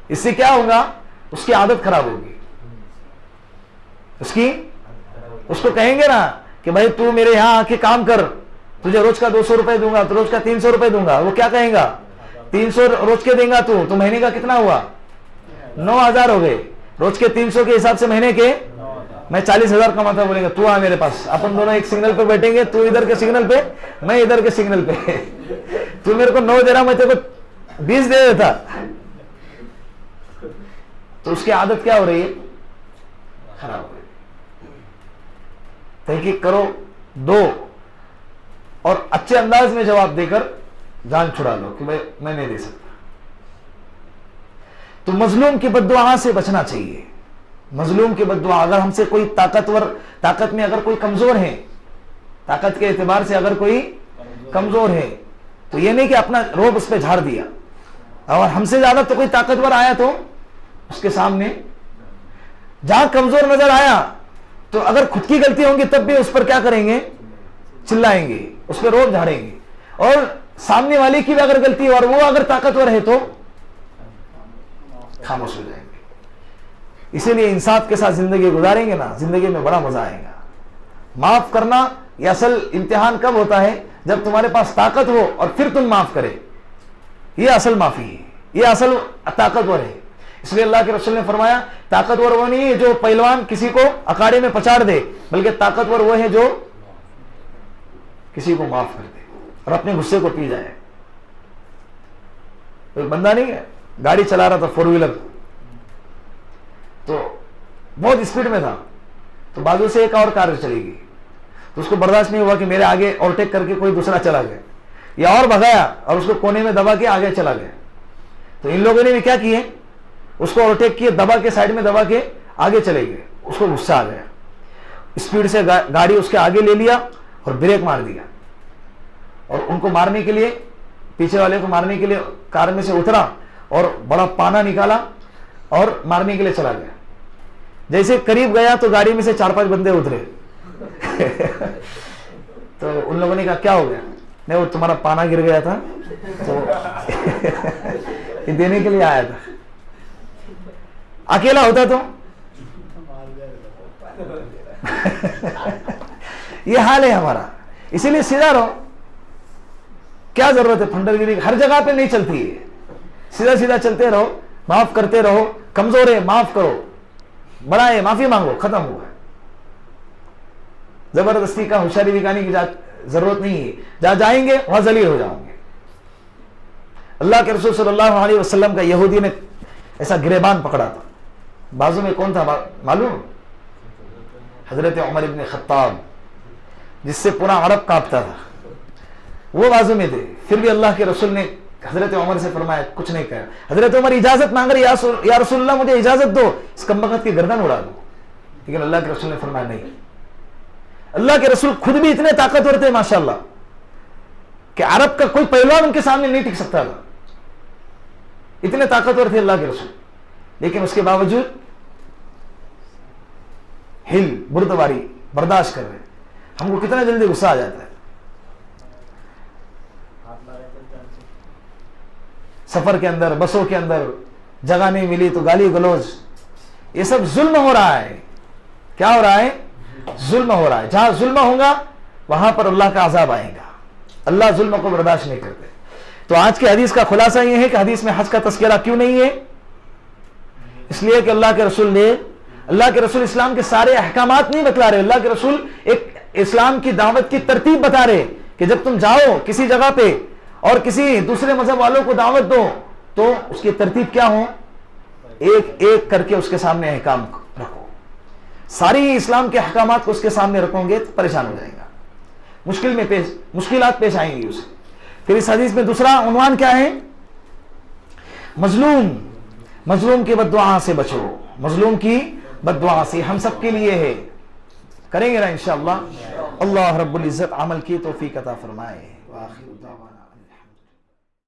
اس سے کیا ہوگا, اس کی عادت خراب ہوگی. اس کو کہیں گے نا کہ بھائی تو میرے یہاں آ کے کام کر, تجھے روز کا 200 روپے دوں گا, تو روز کا 300 روپے دوں گا. وہ کیا کہیں گا, 300 روز کے دیں گا تو مہینے کا کتنا ہوا, 9,000 ہو گئے. روز کے 300 کے حساب سے مہینے کے میں 40,000 کماتا. بولیں گے تو آ میرے پاس, اپن دونوں ایک سگنل پہ بیٹھیں گے, تو ادھر کے سگنل پہ میں ادھر کے سگنل پہ. تو میرے کو 9 دے رہا, میں تیرے کو 20 دے دیتا. تو اس کی عادت کیا ہو رہی ہے, خراب ہو رہی ہے. تحقیق کرو, دو, اور اچھے انداز میں جواب دے کر جان چھڑا لو کہ میں نہیں دے سکتا. تو مظلوم کی بد دعا سے بچنا چاہیے. مظلوم کی بد دعا, اگر ہم سے کوئی طاقت میں اگر کوئی کمزور ہے, طاقت کے اعتبار سے اگر کوئی کمزور ہے, تو یہ نہیں کہ اپنا روب اس پہ جھاڑ دیا. اور ہم سے زیادہ تو کوئی طاقتور آیا تو اس کے سامنے جہاں کمزور نظر آیا تو اگر خود کی غلطی ہوں گی تب بھی اس پر کیا کریں گے, چلائیں گے, اس پہ روب جھاڑیں گے. اور سامنے والے کی بھی اگر غلطی اور وہ اگر طاقتور ہے تو خاموش ہو جائیں گے. اسی لیے انصاف کے ساتھ زندگی گزاریں گے نا, زندگی میں بڑا مزہ آئے گا. معاف کرنا یہ اصل امتحان کب ہوتا ہے, جب تمہارے پاس طاقت ہو اور پھر تم معاف کرے. یہ اصل معافی ہے, یہ اصل طاقتور ہے. اس لیے اللہ کے رسول نے فرمایا طاقتور وہ نہیں ہے جو پہلوان کسی کو اکاڑے میں پچاڑ دے, بلکہ طاقتور وہ ہے جو کسی کو معاف کر دے اور اپنے غصے کو پی جائے. ایک بندہ نہیں ہے, گاڑی چلا رہا تھا 4 ویلر, تو بہت اسپیڈ میں تھا, تو بازو سے ایک اور کار چلی گئی, تو اس کو برداشت نہیں ہوا کہ میرے آگے اوورٹیک کر کے کوئی دوسرا چلا گیا, یا اور بھگایا اور اس کو کونے میں دبا کے آگے چلا گیا. تو ان لوگوں نے بھی کیا کیے, اس کو اوورٹیک کیے, دبا کے سائڈ میں دبا کے آگے چلے گئے. اس کو غصہ آ گیا, اسپیڈ سے گاڑی اس کے آگے لے لیا اور بریک مار دیا, اور ان کو مارنے کے لیے, پیچھے والے کو مارنے کے لیے کار میں سے اترا اور بڑا پانا نکالا اور مارنے کے لیے چلا گیا. جیسے قریب گیا تو گاڑی میں سے 4-5 بندے اترے. تو ان لوگوں نے کہا کیا ہو گیا, نہیں وہ تمہارا پانا گر گیا تھا تو یہ دینے کے لیے آیا تھا. اکیلا ہوتا تو یہ حال ہے ہمارا. اسی لیے سیدھا رہو, کیا ضرورت ہے پھنڈر گیری, ہر جگہ پہ نہیں چلتی ہے. سیدھا سیدھا چلتے رہو, معاف کرتے رہو. کمزور ہے معاف کرو, بڑا ہے معافی مانگو, ختم ہوا. زبردستی کا ہوشیاری دکھانے کی ضرورت نہیں ہے. جہاں جائیں گے وہاں ذلیل ہو جاؤں گے. اللہ کے رسول صلی اللہ علیہ وسلم کا یہودی نے ایسا گریبان پکڑا تھا. بازو میں کون تھا معلوم, حضرت عمر ابن خطاب, جس سے پورا عرب کانپتا تھا, وہ بازو میں تھے. پھر بھی اللہ کے رسول نے حضرت عمر سے فرمایا, کچھ نہیں کہا. حضرت عمر اجازت مانگ رہے, یا رسول اللہ مجھے اجازت دو, اس کمبخت کی گردن اڑا دو. لیکن اللہ کے رسول نے فرمایا نہیں. اللہ کے رسول خود بھی اتنے طاقتور تھے ماشاءاللہ کہ عرب کا کوئی پہلوان ان کے سامنے نہیں ٹک سکتا تھا. اتنے طاقتور تھے اللہ کے رسول، لیکن اس کے باوجود ہل بردباری برداشت کر رہے ہیں. ہم کو کتنا جلدی غصہ آ جاتا ہے. سفر کے اندر، بسوں کے اندر جگہ نہیں ملی تو گالی گلوچ، یہ سب ظلم ہو رہا ہے. کیا ہو رہا ہے؟ ظلم ہو رہا ہے. جہاں ظلم ہوگا وہاں پر اللہ کا عذاب آئے گا. اللہ ظلم کو برداشت نہیں کرتے. تو آج کے حدیث کا خلاصہ یہ ہے کہ حدیث میں حج کا تذکرہ کیوں نہیں ہے؟ اس لیے کہ اللہ کے رسول اسلام کے سارے احکامات نہیں بتلا رہے. اللہ کے رسول ایک اسلام کی دعوت کی ترتیب بتا رہے کہ جب تم جاؤ کسی جگہ پہ اور کسی دوسرے مذہب والوں کو دعوت دو تو اس کی ترتیب کیا ہو؟ ایک ایک کر کے اس کے سامنے احکام رکھو. ساری اسلام کے احکامات کو اس کے سامنے رکھو گے تو پریشان ہو جائے گا، مشکلات پیش آئیں گی اسے. پھر اس حدیث میں دوسرا عنوان کیا ہے؟ مظلوم کی بد دعا سے بچو. مظلوم کی بد دعا سے ہم سب کے لیے ہے. کریں گے نا انشاءاللہ. اللہ رب العزت عمل کی توفیق عطا فرمائے. وآخر دعوانا